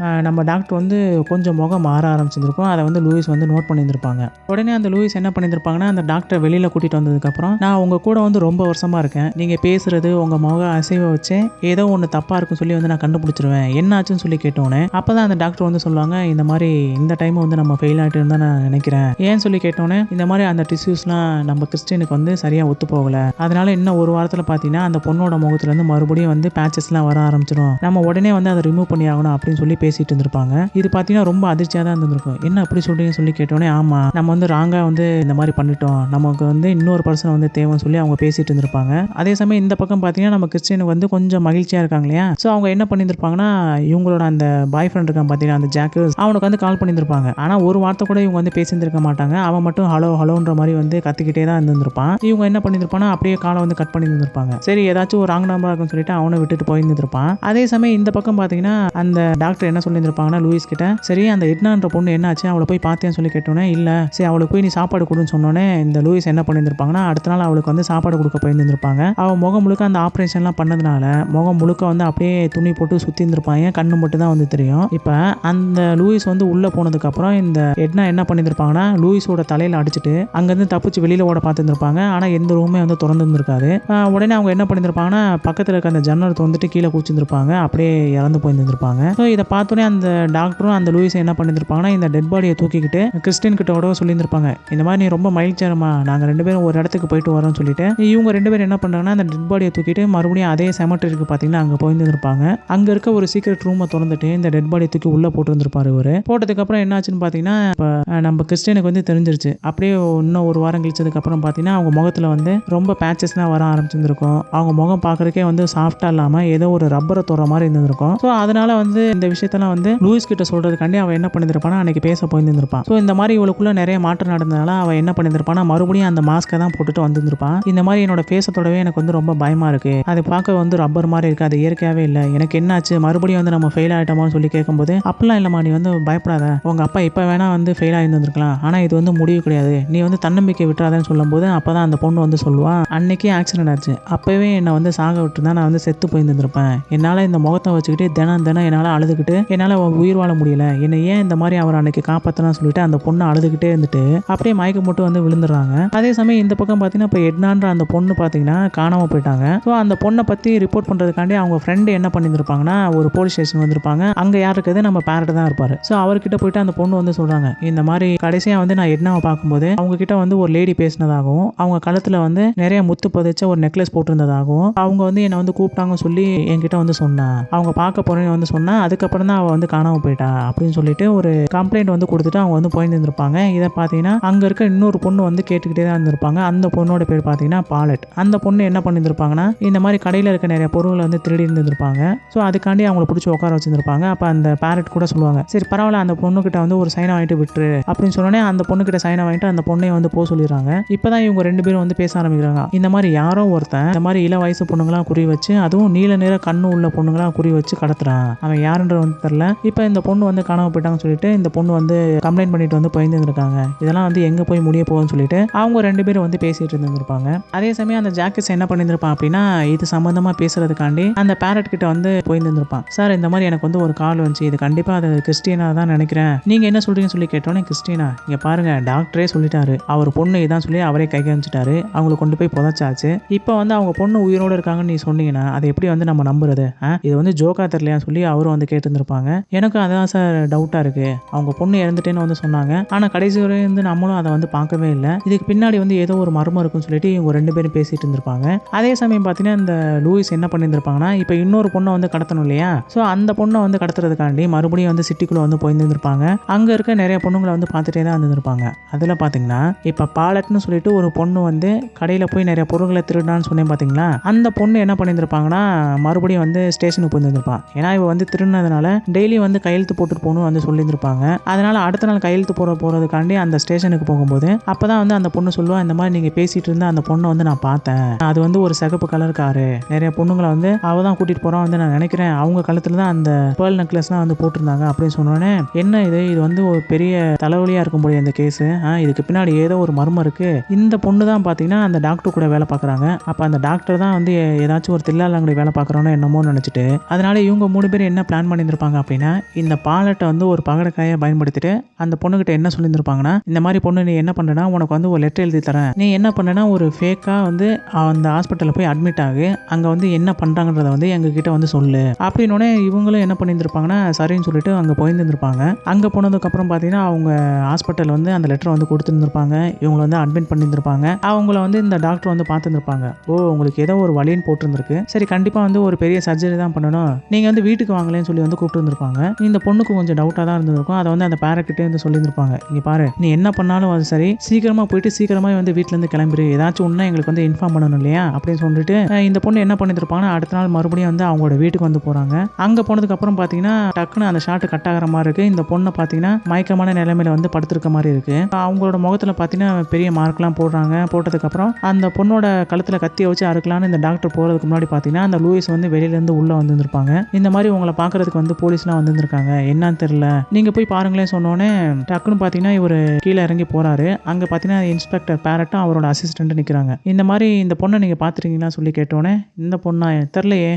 நம்ம டாக்டர் வந்து கொஞ்சம் முகம் மாற ஆரம்பிச்சிருந்திருக்கும். அதை வந்து லூயிஸ் வந்து நோட் பண்ணியிருந்திருப்பாங்க. உடனே அந்த லூயிஸ் என்ன பண்ணியிருப்பாங்கன்னா, அந்த டாக்டரை வெளியில் கூட்டிகிட்டு வந்ததுக்கப்புறம், நான் உங்கள் கூட வந்து ரொம்ப வருஷமாக இருக்கேன், நீங்கள் பேசுறது உங்கள் முக அசைவை வச்சு ஏதோ ஒன்று தப்பாக இருக்குன்னு சொல்லி வந்து நான் கண்டுபிடிச்சிருவேன், என்ன ஆச்சுன்னு சொல்லி கேட்டோன்னே அப்போ தான் அந்த டாக்டர் வந்து சொல்லுவாங்க, இந்த மாதிரி இந்த டைம் வந்து நம்ம ஃபெயில் ஆகிட்டு தான் நான் நினைக்கிறேன், ஏன்னு சொல்லி கேட்டோன்னே, இந்த மாதிரி அந்த டிஷ்யூஸ்லாம் நம்ம கிறிஸ்டியனுக்கு வந்து சரியாக ஒத்து போகலை, அதனால இன்னும் ஒரு வாரத்தில் பார்த்தீங்கன்னா அந்த பொண்ணோட முகத்துலேருந்து மறுபடியும் வந்து பேச்சஸ்லாம் வர ஆரம்பிச்சிடும், நம்ம உடனே வந்து அதை ரிமூவ் பண்ணி ஆகணும் அப்படின்னு சொல்லி பேசிட்டு இருந்திருப்பாங்க. இது பார்த்தீங்கன்னா ரொம்ப அதிர்ச்சியாக தான் இருந்திருக்கும். என்ன அப்படி சொல்றீங்கன்னு சொல்லி கேட்டோன்னே, ஆமா நம்ம வந்து ராங்கா வந்து இந்த மாதிரி பண்ணிட்டோம், நமக்கு வந்து இன்னொரு பர்சன் வந்து தேவைன்னு சொல்லி அவங்க பேசிட்டு இருந்திருப்பாங்க. அதே சமயம் இந்த பக்கம் பார்த்தீங்கன்னா நம்ம கிறிஸ்டியனுக்கு வந்து கொஞ்சம் மகிழ்ச்சியா இருக்காங்க இல்லையா. ஸோ அவங்க என்ன பண்ணியிருப்பாங்கன்னா, இவங்களோட அந்த பாய் ஃப்ரெண்ட் இருக்கான் பார்த்தீங்கன்னா அந்த ஜாக்கு, அவனுக்கு வந்து கால் பண்ணியிருப்பாங்க. ஆனால் ஒரு வார்த்தை கூட இவங்க வந்து பேசியிருந்திருக்க மாட்டாங்க. அவன் மட்டும் ஹலோ ஹலோன்ற மாதிரி வந்து கத்திக்கிட்டே தான் இருந்திருப்பான். இவங்க என்ன பண்ணியிருப்பானா அப்படியே காலை வந்து கட் பண்ணி இருந்திருப்பாங்க. சரி ஏதாச்சும் ஒரு ராங் நம்பர் இருக்குன்னு சொல்லிட்டு அவனை விட்டுட்டு போயிருந்திருப்பான். அதே சமயம் இந்த பக்கம் பார்த்தீங்கன்னா அந்த டாக்டர் என்ன சொல்லியிருந்திருப்பாங்கன்னா லூயிஸ் கிட்ட, சரி அந்த எட்னான்ற பொண்ணு என்னாச்சு, அவளை போய் பார்த்தேன்னு சொல்லி கேட்டோன்னே, இல்ல சரி அவளுக்கு போய் நீ சாப்பாடு கொடுன்னு சொன்னோன்னே இந்த லூயிஸ் என்ன பண்ணியிருந்திருப்பாங்கன்னா அடுத்த நாள் அவளுக்கு வந்து சாப்பாடு கொடுக்க போயிருந்திருப்பாங்க. அவன் முகம் முழுக்க அந்த ஆப்ரேஷன்லாம் பண்ணதுனால முகம் முழுக்க வந்து அப்படியே துணி போட்டு சுற்றி இருந்திருப்பாங்க, கண்ணு மட்டும் தான் வந்து தெரியும். இப்போ அந்த லூயிஸ் வந்து உள்ள போனதுக்கு அப்புறம் இந்த எட்னா என்ன பண்ணியிருந்திருப்பாங்கன்னா லூயிஸோட தலையில அடிச்சுட்டு அங்கேருந்து தப்பிச்சு வெளியில ஓட பார்த்துருந்துருப்பாங்க. ஆனால் எந்த ரூமே வந்து திறந்து இருந்திருக்காது. உடனே அவங்க என்ன பண்ணியிருப்பாங்கன்னா பக்கத்தில் இருக்க அந்த ஜன்னல் திறந்துட்டு கீழே குச்சிருந்துருப்பாங்க, அப்படியே இறந்து போயிருந்திருப்பாங்க. ஸோ இதை பார்த்தோன்னே அந்த டாக்டரும் அந்த லூயிஸை என்ன பண்ணியிருப்பாங்கன்னா இந்த டெட் பாடியை தூக்கிக்கிட்டு கிறிஸ்டின் கிட்ட கூட சொல்லியிருந்திருப்பாங்க, இந்த மாதிரி நீ ரொம்ப மகிழ்ச்சியாரமா நாங்கள் 2 பேரும் ஒரு இடத்துக்கு போயிட்டு வரோம்னு சொல்லிட்டு இவங்க 2 பேரும் என்ன பண்ணுறாங்கன்னா அந்த டெட் பாடியை தூக்கிட்டு மறுபடியும் அதே செமெட்ரிக்கு பார்த்தீங்கன்னா அங்கே போயிருந்திருப்பாங்க. அங்கே இருக்க ஒரு சீக்ரெட் ரூமை திறந்துட்டு இந்த டெட் பாடியை தூக்கி உள்ள போட்டுருந்துருப்பாரு. இவர் போட்டதுக்கப்புறம் என்ன ஆச்சுன்னு பார்த்தீங்கன்னா இப்போ நம்ம கிறிஸ்டியனுக்கு வந்து தெரிஞ்சிருச்சு. அப்படியே இன்னும் ஒரு வாரம் கழிச்சதுக்கு அப்புறம் பார்த்தீங்கன்னா அவங்க முகத்தில் வந்து ரொம்ப பேச்சஸ்லாம் வர ஆரம்பிச்சிருந்திருக்கும். அவங்க முகம் பார்க்கறதுக்கே வந்து சாஃப்டா இல்லாமல் ஏதோ ஒரு ரப்பரை தொடுற மாதிரி இருந்திருக்கும். ஸோ அதனால வந்து இந்த விஷயத்தெல்லாம் வந்து லூயிஸ் கிட்ட சொல்றதுக்காண்டி அவன் என்ன பண்ணியிருப்பானா அன்னைக்கு பேச போயிருந்திருப்பான். ஸோ இந்த மாதிரி இவளுக்குள்ள நிறைய மாற்றம் நடந்ததுனால அவன் என்ன பண்ணியிருப்பானா மறுபடியும் அந்த மாஸ்கை தான் போட்டுட்டு வந்திருப்பான். இந்த மாதிரி என்னோட பேசத்தோடவே எனக்கு வந்து ரொம்ப பயமா இருக்கு, அது பார்க்க வந்து ரப்பர் மாதிரி இருக்கு, அது இயற்கையாவே இல்லை, எனக்கு என்னாச்சு மறுபடியும் வந்து நம்ம ஃபெயில் ஆகிட்டோமான்னு சொல்லி கேட்கும்போது, அப்படிலாம் இல்லைம்மா நீ வந்து பயப்படாத, உங்க அப்பா இப்போ வேணா வந்து ஃபெயில் ஆகிருந்துருக்கலாம், ஆனால் இது வந்து முடிவு கிடையாது, நீ வந்து தன்னம்பிக்கை விட்டுறாதன்னு சொல்லும்போது அப்பதான் அந்த பொண்ணு வந்து சொல்லுவான், அன்னைக்கே ஆக்சிடென்ட் ஆச்சு, அப்பவே என்னை வந்து சாக விட்டுருந்தா நான் வந்து செத்து போயிருந்திருப்பேன், என்னால் இந்த முகத்தை வச்சுக்கிட்டு தினம் என்னால் அழுதுகிட்டு என்னால் உயிர் வாழ முடியல, என்னை ஏன் இந்த மாதிரி அவர் அன்னைக்கு காப்பாற்றலாம் சொல்லிட்டு அந்த பொண்ணு அழுதுகிட்டே இருந்துட்டு அப்படியே மயக்கம் மட்டும் வந்து விழுந்துடுறாங்க. அதே சமயம் இந்த பக்கம் பார்த்தீங்கன்னா இப்போ எட்னான்ற அந்த பொண்ணு பார்த்தீங்கன்னா காணாமல் போயிட்டாங்க. ஸோ அந்த பொண்ணை பற்றி ரிப்போர்ட் பண்ணுறதுக்காண்டி அவங்க ஃப்ரெண்டு என்ன பண்ணியிருப்பாங்கன்னா ஒரு போலீஸ் ஸ்டேஷன் வந்திருப்பாங்க. அங்கே யார் இருக்குது, நம்ம பேரட் தான் இருப்பார். ஸோ அவர்கிட்ட போயிட்டு அந்த பொண்ணு வந்து சொல்கிறாங்க, இந்த மாதிரி கடைசியாக வந்து நான் எட்னாவை பார்க்கும்போது அவங்க கிட்ட வந்து ஒரு லேடி பேசினதாகவும் அவங்க கழுத்தில் வந்து நிறைய முத்து பதிச்ச ஒரு நெக்லஸ் போட்டிருந்ததாகவும் அவங்க வந்து என்னை வந்து கூப்பிட்டாங்கன்னு சொல்லி என்கிட்ட வந்து சொன்னா, அவங்க பார்க்க போறேன்னு வந்து சொன்னா, அதுக்கப்புறம் தான் அவள் வந்து காணாமல் போயிட்டா அப்படின்னு சொல்லிட்டு ஒரு கம்ப்ளைண்ட் வந்து கொடுத்துட்டு அவங்க வந்து போயிருந்திருப்பாங்க. இதை பார்த்தீங்கன்னா அங்கே இருக்க இன்னொரு பொண்ணு வந்து கேட்டுக்கிட்டே தான் இருந்திருப்பாங்க. அந்த பொண்ணோட பேர் பார்த்தீங்கன்னா பாலட். அந்த பொண்ணு என்ன பண்ணியிருந்திருப்பாங்கன்னா இந்த மாதிரி கடையில் இருக்க நிறைய பொருட்களை வந்து திருடி இருந்திருப்பாங்க. ஸோ அதுக்காண்டி அவங்களை பிடிச்சி உட்கார வச்சிருந்திருப்பாங்க. அப்போ அந்த பேரட் கூட சொல்லுவாங்க, சரி பரவாயில்ல அந்த பொண்ணுக்கிட்ட வந்து ஒரு சைனை வாங்கிட்டு விட்டுரு அப்படின்னு சொன்னோன்னே அந்த பொண்ணுக்கிட்ட சைனை வாங்கிட்டு அந்த பொண்ணையை வந்து போக சொல்லிடுறாங்க. இப்போதான் இவங்க 2 பேரும் வந்து பேச ஆரம்பிக்கிறாங்க. இந்த மாதிரி யாரோ ஒருத்தன் இந்த மாதிரி இள வயசு பொண்ணுங்களாம் குறி வச்சு அதுவும் நீல நிற கண்ணு உள்ள பொண்ணுங்களாம் குறி வச்சு கடத்துறான், அவன் யாருன்ற வந்து தெரியல. இப்போ இந்த பொண்ணு வந்து காணாம போயிட்டாங்கன்னு சொல்லிட்டு இந்த பொண்ணு வந்து கம்ப்ளைண்ட் பண்ணிட்டு வந்து போயிருந்துருக்காங்க. இதெல்லாம் வந்து எங்க போய் முடிய போகும்னு சொல்லிட்டு அவங்க 2 பேரும் வந்து பேசிட்டு இருந்திருப்பாங்க. அதே சமயம் அந்த ஜாக்கெட்ஸ் என்ன பண்ணியிருப்பான் அப்படின்னா இது சம்பந்தமா பேசுறதுக்காண்டி அந்த பேரட் கிட்ட வந்து போயிருந்திருப்பான். சார் இந்த மாதிரி எனக்கு வந்து ஒரு கால் வந்துச்சு, இது கண்டிப்பா அது கிறிஸ்டியனா தான் நினைக்கிறேன், நீங்க என்ன சொல்றீங்கன்னு சொல்லி கேட்டோன்னே, கிறிஸ்டியனா இங்க பாருங்க டாக்டரே சொல்லிட்டாரு, அவர் பொண்ணு இதான் சொல்லி அவரே கை காமிச்சிட்டாரு, அவங்களை கொண்டு போய் புதைச்சாச்சு, இப்போ வந்து அவங்க பொண்ணு உயிரோடு இருக்காங்கன்னு நீ சொன்னீங்கன்னா அதை எப்படி வந்து நம்ம நம்புறது, இது வந்து ஜோக்கா தெரியலையா சொல்லி அவரும் வந்து கேட்டுருந்துருப்பாங்க. எனக்கும் அதான் சார் டவுட்டா இருக்கு, அவங்க பொண்ணு இறந்துட்டேன்னு வந்து சொன்னாங்க, ஆனா கடைசி வரை வந்து நம்மளும் அதை வந்து பார்க்கவே இல்லை, இதுக்கு பின்னாடி வந்து ஏதோ ஒரு மர்மம் இருக்குன்னு சொல்லிட்டு இவங்க 2 பேரும் பேசிட்டு இருந்திருப்பாங்க. அதே சமயம் பார்த்தீங்கன்னா இந்த லூயிஸ் என்ன பண்ணியிருந்திருப்பாங்கன்னா இப்போ இன்னொரு பொண்ணை வந்து கடத்தணும் இல்லையா, ஸோ அந்த பொண்ணை வந்து கடத்துறதுக்காண்டி மறுபடியும் வந்து சிட்டிக்குள்ள வந்து போயிருந்திருப்பாங்க. அங்க இருக்க நிறைய பொண்ணுங்களை வந்து பார்த்துட்டே தான் இருந்திருப்பாங்க. அதுல பாத்தீங்கன்னா இப்ப பாலட்னு சொல்லிட்டு ஒரு பொண்ணு வந்து கடையில போய் நிறைய பொருட்களை திருடான்னு சொன்னேன் பாத்தீங்களா, அந்த பொண்ணு என்ன பண்ணியிருந்திருப்பாங்கன்னா மறுபடியும் வந்து ஸ்டேஷனுக்கு போயிருந்திருப்பான். ஏன்னா இவ வந்து திருடினதுனால டெய்லி வந்து கையெழுத்து போட்டுட்டு போகணும் வந்து சொல்லியிருந்திருப்பாங்க. அதனால அடுத்த நாள் கையெழுத்து போறதுக்காண்டி அந்த ஸ்டேஷனுக்கு போகும்போது அப்பதான் வந்து அந்த பொண்ணு சொல்லுவா, இந்த மாதிரி நீங்க பேசிட்டு இருந்த அந்த பொண்ணை வந்து நான் பார்த்தேன், அது வந்து ஒரு சிகப்பு கலர் காரு, நிறைய பொண்ணுங்களை வந்து அவ தான் கூட்டிட்டு போறான் வந்து நான் நினைக்கிறேன், அவங்க கழுத்துல தான் அந்த பேர்ல் நெக்லஸ்லாம் வந்து போட்டிருந்தாங்க அப்படின்னு சொன்னோன்னே, என்ன இது வந்து ஒரு பெரிய தலைவலியா இருக்கும் போது இந்த கேஸ், இதுக்கு பின்னாடி ஏதோ ஒரு மர்மம் இருக்கு, இந்த பொண்ணு தான் பாத்தீங்கன்னா அந்த டாக்டர் கூட வேலை பார்க்குறாங்க, அப்ப அந்த டாக்டர் தான் வந்து ஏதாச்சும் ஒரு தில்லாலங்கடி வேலை பார்க்குறோன்னு என்னமோ நினைச்சிட்டு அதனால இவங்க 3 பேர் என்ன பிளான் பண்ணியிருந்திருப்பாங்க அப்படின்னா இந்த பாலட்டை வந்து ஒரு பகடக்காயை பயன்படுத்திட்டு அந்த பொண்ணுகிட்ட என்ன சொல்லியிருந்திருப்பாங்கன்னா, இந்த மாதிரி பொண்ணு நீ என்ன பண்றனா உனக்கு வந்து ஒரு லெட்டர் எழுதி தரேன், நீ என்ன பண்ணனா ஒரு ஃபேக்கா வந்து அந்த ஹாஸ்பிட்டலில் போய் அட்மிட் ஆகு, அங்க வந்து என்ன பண்றாங்கன்றத வந்து எங்க கிட்ட வந்து சொல்லு அப்படின்னு இவங்களும் என்ன பண்ணியிருந்திருப்பாங்கன்னா சரின்னு சொல்லிட்டு அங்க போயிருந்திருப்பாங்க. அங்க போனதுக்கு அப்புறம் பாத்தீங்கன்னா அவங்க ஹாஸ்பிட்டல் வந்து அந்த லெட்டர் வந்து கொடுத்துருந்துருப்பாங்க, இவங்களை வந்து அட்மிட் பண்ணியிருந்திருப்பாங்க. அவங்கள வந்து இந்த டாக்டர் வந்து பார்த்துருந்துருப்பாங்க, ஓ உங்களுக்கு ஏதோ ஒரு வழின்னு போட்டிருந்திருக்கு, சரி கண்டிப்பா கண்டிப்பா வந்து ஒரு பெரிய சர்ஜரி தான் பண்ணணும், நீங்க வந்து வீட்டுக்கு வாங்கலன்னு சொல்லி வந்து கூப்பிட்டு வந்திருப்பாங்க. இந்த பொண்ணுக்கு கொஞ்சம் டவுட்டா தான் இருந்திருக்கும். அதை வந்து அந்த பேரக்கிட்டே வந்து சொல்லியிருந்திருப்பாங்க, இங்க பாரு நீ என்ன பண்ணாலும் அது சரி, சீக்கிரமா போயிட்டு சீக்கிரமா வந்து வீட்டுல இருந்து கிளம்பிடு, ஏதாச்சும் ஒண்ணா எங்களுக்கு வந்து இன்ஃபார்ம் பண்ணணும் இல்லையா அப்படின்னு சொல்லிட்டு இந்த பொண்ணு என்ன பண்ணிருப்பாங்கன்னா அடுத்த நாள் மறுபடியும் வந்து அவங்களோட வீட்டுக்கு வந்து போறாங்க. அங்க போனதுக்கு அப்புறம் பாத்தீங்கன்னா டக்குன்னு அந்த ஷாட் கட் ஆகிற மாதிரி இருக்கு. இந்த பொண்ணை பாத்தீங்கன்னா மயக்கமான நிலைமையில வந்து படுத்திருக்க மாதிரி இருக்கு. அவங்களோட முகத்துல பாத்தீங்கன்னா பெரிய மார்க்லாம் போடுறாங்க. போட்டதுக்கு அப்புறம் அந்த பொண்ணோட கழுத்துல கத்தியை வச்சு அறுக்கலான்னு இந்த டாக்டர் போறதுக்கு முன்னாடி பாத்தீங்கன்னா அந்த லூயிஸ் வந்து வெளியில இருந்து உள்ள வந்திருப்பாங்க. இந்த மாதிரி உங்களை பாக்குறதுக்கு வந்து போலீஸ்லாம் வந்திருக்காங்க, என்னன்னு தெரியல, நீங்க போய் பாருங்களேன் சொன்னோன்னே டக்குன்னு பாத்தீங்கன்னா இவர் கீழே இறங்கி போறாரு. அங்க பாத்தீங்கன்னா இன்ஸ்பெக்டர் பேரட்டும் அவரோட அசிஸ்டன்ட் நிக்கிறாங்க. இந்த மாதிரி இந்த பொண்ணை நீங்க பாத்துருக்கீங்களா சொல்லி கேட்டோன்னே, இந்த பொண்ணா தெரியலையே,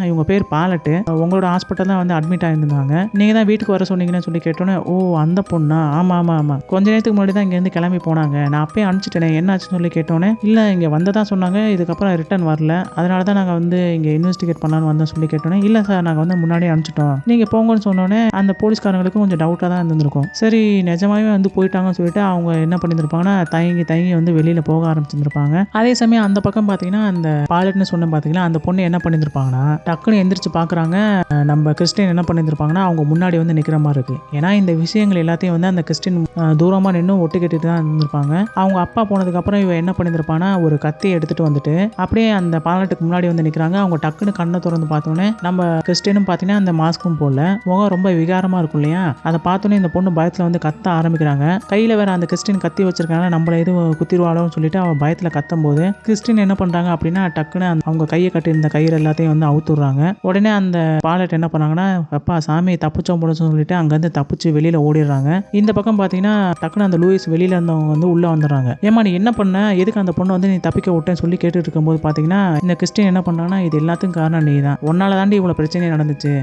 இவங்க பேர் பாலட்டு, உங்களோட ஹாஸ்பிட்டல் தான் வந்து அட்மிட் ஆயிருந்தாங்க, நீங்க தான் வீட்டுக்கு வர சொன்னீங்கன்னு சொல்லி கேட்டோன்னே, ஓ அந்த பொண்ணா, ஆமா ஆமா ஆமா, கொஞ்ச நேரத்துக்கு முன்னாடி தான் இங்கேருந்து கிளம்பி போனாங்க, நான் அப்பயே அனுப்பிச்சிட்டேனே, என்ன ஆச்சுன்னு சொல்லி கேட்டோன்னே, இல்லை இங்கே வந்ததான் சொன்னாங்க, இதுக்கப்புறம் ரிட்டர்ன் வரல, அதனால தான் நாங்கள் வந்து இங்கே இன்வெஸ்டிகேட் பண்ணலான்னு வந்தோம் சொல்லி கேட்டோன்னே, இல்லை சார் நாங்கள் வந்து முன்னாடியே அனுப்பிச்சிட்டோம், நீங்கள் போங்கன்னு சொன்னோன்னே அந்த போலீஸ்காரங்களுக்கும் கொஞ்சம் டவுட்டாக தான் இருந்திருக்கும். சரி நிஜமாவே வந்து போயிட்டாங்கன்னு சொல்லிட்டு அவங்க என்ன பண்ணியிருப்பாங்கன்னா தயங்கி தயங்கி வந்து வெளியில் போக ஆரம்பிச்சிருப்பாங்க. அதே சமயம் அந்த பக்கம் பார்த்தீங்கன்னா அந்த பாலட்னு சொன்ன பார்த்தீங்கன்னா அந்த பொண்ணு என்ன பண்ணியிருப்பாங்கன்னா டக்குன்னு எந்திரிச்சு பார்க்குறாங்க. நம்ம கிறிஸ்டின் என்ன பண்ணியிருப்பாங்கன்னா அவங்க முன்னாடி வந்து நிற்கிற மாதிரி இருக்கு. ஏன்னா இந்த விஷயங்கள் எல்லாத்தையும் வந்து அந்த கிறிஸ்டின் தூரமாக நின்று ஒட்டு கட்டிட்டு தான் இருந்திருப்பாங்க. அவங்க அப்பா போனதுக்கப்புறம் இவ என்ன பண்ணியிருப்பான்னா ஒரு கத்தியை எடுத்துட்டு வந்துட்டு அப்படியே அந்த பாலட்டுக்கு முன்னாடி வந்து நிற்கிறாங்க. அவங்க டக்குன்னு கண்ணை திறந்து பார்த்தோன்னே நம்ம கிறிஸ்டினும் பார்த்தீங்கன்னா அந்த மாஸ்க்கும் போடல, முகம் ரொம்ப விகாரமாக இருக்கும் இல்லையா, அதை பார்த்தோன்னே இந்த பொண்ணு பயத்தில் வந்து கத்த ஆரம்பிக்கிறாங்க. கையில் வேற அந்த கிறிஸ்டின் கத்தி வச்சிருக்காங்க, நம்மள எதுவும் குத்திடுவாளோன்னு சொல்லிட்டு அவன் பயத்தில் கத்தும் போது கிறிஸ்டின் என்ன பண்ணுறாங்க அப்படின்னா டக்குன்னு அவங்க கையை கட்டியிருந்த கயிறு எல்லாத்தையும் வந்து அவுத்துடுறாங்க. உடனே அந்த பாலட் என்ன பண்ணாங்கன்னா அப்பா சாமி தப்பிச்சோம் போடுன்னு சொல்லிட்டு அங்கேருந்து தப்பிச்சு வெளியில் ஓடிடுறாங்க. இந்த பக்கம் பார்த்தீங்கன்னா டக்குன்னு அந்த லூயிஸ் வெளியில் இருந்தவங்க வந்து உள்ளே வந்துடுறாங்க. ஏமா நீ என்ன பண்ண, எதுக்கு அந்த பொண்ணு வந்து நீ தப்பிக்க விட்டேன்னு சொல்லி கேட்டுட்டு இருக்கும்போது பார்த்தீங்கன்னா இந்த கிறிஸ்டின் என்ன பண்ணாங்கன்னா இது எல்லாத்துக்கும் காரணம் நீ தான், உன்னால தாண்டி இவ்வளோ பிரச்சனை நடந்துச்சு,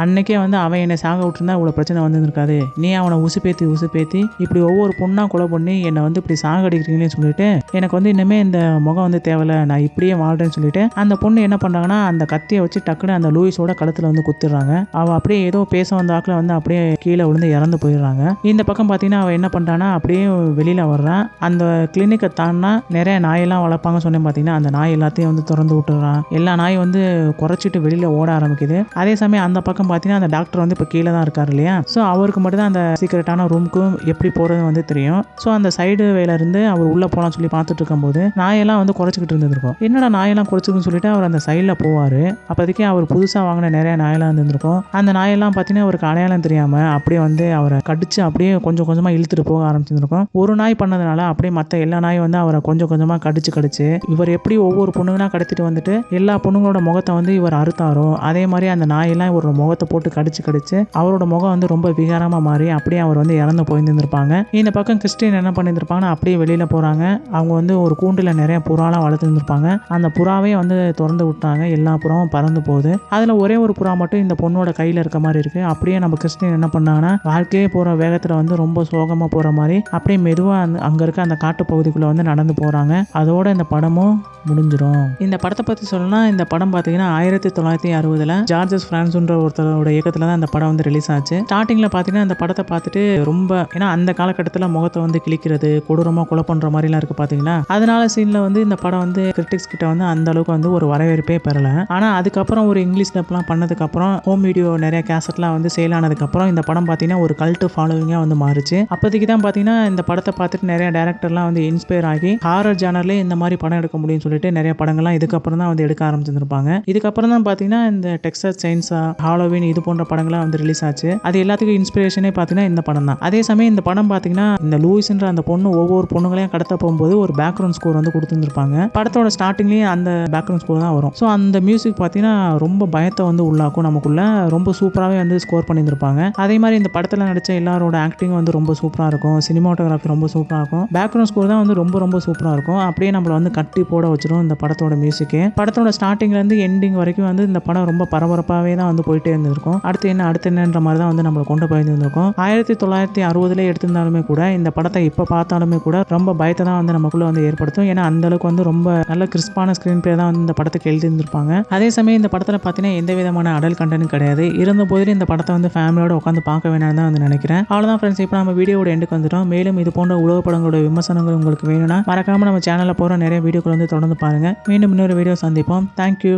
அன்னைக்கே வந்து அவன் என்னை சாக விட்டுருந்தா இவ்வளோ பிரச்சனை வந்து இருக்காது, நீ அவனை உசுப்பேத்தி இப்படி ஒவ்வொரு பொண்ணா கொலை பண்ணி என்னை வந்து இப்படி சாகடிக்கிறீங்கன்னு சொல்லிட்டு எனக்கு வந்து இன்னுமே இந்த முகம் வந்து தேவையில்ல, நான் இப்படியே வாழ்றேன்னு சொல்லிட்டு அந்த பொண்ணு என்ன பண்றாங்கன்னா அந்த கத்தியை வச்சு டக்குன்னு அந்த லூயிஸோட கழுத்துல வந்து குத்திடுறாங்க. அவ அப்படியே ஏதோ பேச வந்த ஆக்கில் வந்து அப்படியே கீழே விழுந்து இறந்து போயிடுறாங்க. இந்த பக்கம் பார்த்தீங்கன்னா அவ என்ன பண்றான்னா அப்படியே வெளியில வர்றான். அந்த கிளினிக்கை தாண்டினா நிறைய நாயெல்லாம் வளர்ப்பாங்க சொன்னேன் பார்த்தீங்கன்னா அந்த நாய் எல்லாத்தையும் வந்து திறந்து விட்டுறான். எல்லா நாய் வந்து குறைச்சிட்டு வெளியில ஓட ஆரம்பிக்குது. அதே சமயம் அந்த பக்கம் பார்த்தீங்கன்னா அந்த டாக்டர் வந்து இப்போ கீழே தான் இருக்காரு இல்லையா, ஸோ அவருக்கு மட்டும் தான் அந்த சீக்கிரட்டான ரூமுக்கும் எப்படி போறது வந்து தெரியும். ஸோ அந்த சைடு வேல இருந்து அவர் உள்ள போலாம் சொல்லி பார்த்துட்டு இருக்கும்போது நாயெல்லாம் வந்து குறைச்சிக்கிட்டு இருந்திருக்கும். என்னடா நாயெல்லாம் குறைச்சிருக்குன்னு சொல்லிட்டு அவர் அந்த சைடில் போவார். அப்போதைக்கு அவர் புதுசாக வாங்கின நிறைய நாயெல்லாம் இருந்திருக்கும். அந்த நாயெல்லாம் பார்த்தீங்கன்னா அவருக்கு அடையாளம் தெரியாம அப்படியே வந்து அவரை கடிச்சு அப்படியே கொஞ்சம் கொஞ்சமாக இழுத்துட்டு போக ஆரம்பிச்சிருக்கும். ஒரு நாய் பண்ணதுனால அப்படியே மற்ற எல்லா நாயும் வந்து அவரை கொஞ்சம் கொஞ்சமாக கடிச்சு இவர் எப்படி ஒவ்வொரு பொண்ணுங்களா கடத்திட்டு வந்துட்டு எல்லா பொண்ணுங்களோட முகத்தை வந்து இவர் அறுத்தாரோ அதே மாதிரி அந்த நாயெல்லாம் இவரோட முகத்தை போட்டு கடிச்சு அவரோட முகம் வந்து ரொம்ப விகாரமாக மாறி அப்படியே அவர் வந்து இறந்து போயிருந்திருப்பாங்க. இந்த பக்கம் கிறிஸ்டின் என்ன பண்ணியிருப்பாங்கன்னா அப்படியே வெளியில போறாங்க. அவங்க வந்து ஒரு கூண்டுல நிறைய புறாலாம் வளர்த்துருந்துருப்பாங்க. அந்த புறாவே வந்து திறந்து விட்டாங்க, எல்லா புறாவும் பறந்து போகுது. அதுல ஒரே ஒரு புறா மட்டும் இந்த பொண்ணோட கையில இருக்க மாதிரி இருக்கு. அப்படியே நம்ம கிறிஸ்டின் என்ன பண்ணாங்கன்னா வாழ்க்கையே போற வேகத்துல வந்து ரொம்ப சோகமா போற மாதிரி அப்படியே மெதுவா அங்க இருக்க அந்த காட்டு பகுதிக்குள்ள வந்து நடந்து போறாங்க. அதோட இந்த படமும் முடிஞ்சிடும். இந்த படத்தை பத்தி சொல்லணும்னா இந்த படம் பார்த்தீங்கன்னா 1960 ஜார்ஜஸ் பிரான்ஸ்ன்ற ஒருத்தரோட இயக்கத்துல தான் இந்த படம் வந்து ரிலீஸ் ஆச்சு. ஸ்டார்டிங்ல பார்த்தீங்கன்னா இந்த படத்தை பார்த்துட்டு ரொம்ப ஏன்னா அந்த காலகட்டத்தில் முகத்தை வந்து கிழிக்கிறது கொடூரமா கொலை பண்ற மாதிரிலாம் இருக்கு பார்த்தீங்களா, அதனால சீன்ல வந்து இந்த படம் வந்து கிரிட்டிக்ஸ் கிட்ட வந்து அந்த அளவுக்கு வந்து ஒரு வரவேற்பே பெறல. ஆனா அதுக்கப்புறம் ஒரு இங்கிலீஷ் டப்லாம் பண்ணதுக்கு அப்புறம் ஹோம் வீடியோ நிறைய கேசட்லாம் வந்து சேல் ஆனதுக்கு அப்புறம் இந்த படம் பார்த்தீங்கன்னா ஒரு கல்ட் ஃபாலோவிங்கா வந்து மாறுச்சு. அப்போதைக்கு தான் பார்த்தீங்கன்னா இந்த படத்தை பார்த்துட்டு நிறைய டேரக்டர்லாம் வந்து இன்ஸ்பயர் ஆகி ஹாரர் ஜானர்லேயே இந்த மாதிரி படம் எடுக்க முடியும்னு சொல்லிட்டு நிறைய படங்கள்லாம் இதுக்கப்புறம் தான் வந்து எடுக்க ஆரம்பிச்சிருப்பாங்க. இதுக்கப்புறம் தான் பார்த்தீங்கன்னா இந்த டெக்ஸாஸ் செயின்ஸா, ஹாலோவின் இது போன்ற படங்கள்லாம் வந்து ரிலீஸ் ஆச்சு. அது எல்லாத்துக்கும் இன்ஸ்பிரேஷனே பார்த்தீங்கன்னா இந்த படம் தான். அதே சமயம் இந்த படம் பார்த்தீங்கன்னா இந்த லூயிஸ்ன்ற அந்த பொண்ணு ஒவ்வொரு பொண்ணுங்களையும் கடத்த போகும்போது ஒரு பேக்ரவுண்ட் ஸ்கோர் வந்து கொடுத்துருப்பாங்க. படத்தோட ஸ்டார்டிங்லேயே அந்த பேக்ரவுண்ட் ஸ்கோர் தான் வரும். ஸோ அந்த மியூசிக் பார்த்தீங்கன்னா ரொம்ப பயத்தை வந்து உள்ளாக்கும் நமக்குள்ள, ரொம்ப சூப்பராகவே வந்து ஸ்கோர் பண்ணியிருப்பாங்க. அதே மாதிரி இந்த படத்தில் நடித்த எல்லாரோட ஆக்டிங் வந்து ரொம்ப சூப்பராக இருக்கும். சினிமாட்டோகிராஃபி ரொம்ப சூப்பராக இருக்கும். பேக்ரவுண்ட் ஸ்கோர் தான் வந்து ரொம்ப ரொம்ப சூப்பராக இருக்கும். அப்படியே நம்மளை வந்து கட்டி போட வச்சிடும் இந்த படத்தோட மியூசிக்கு. படத்தோட ஸ்டார்டிங்லேருந்து எண்டிங் வரைக்கும் வந்து இந்த படம் ரொம்ப பரபரப்பாகவே தான் வந்து போயிட்டே இருந்திருக்கும். அடுத்து என்னன்ற மாதிரி தான் வந்து நம்மளை கொண்டு போயிருந்திருக்கும். 1960 எடுத்திருந்தாலுமே கூட இந்த படத்தை இப்போ பார்த்தாலுமே கூட ரொம்ப பயத்தை தான் வந்து நமக்குள்ள வந்து ஏற்படுத்தும். ஏன்னா அந்த அளவுக்கு வந்து ரொம்ப நல்ல கிறிஸ்பான ஸ்கிரீன் பிளே தான் வந்து இந்த படத்துக்கு எழுதியிருந்திருப்பாங்க. அதே சமயம் இந்த படத்தில் பார்த்தீங்கன்னா எந்த விதமான அடல் கண்டென்ட் கிடையாது. இருந்த போதிலும் இந்த படத்தை வந்து ஃபேமிலியோட உட்காந்து பார்க்க வேணாம் தான் வந்து நினைக்கிறேன். அவ்வளோதான் ஃப்ரெண்ட்ஸ், இப்போ நம்ம வீடியோட எண்டுக்கு வந்துட்டோம். மேலும் இது போன்ற உலக படங்களோட விமர்சனங்கள் உங்களுக்கு வேணும்னா மறக்காம நம்ம சேனலில் போகிற நிறைய வீடியோக்கள் வந்து தொடர்ந்து பாருங்க. மீண்டும் இன்னொரு வீடியோ சந்திப்போம். தேங்க்யூ.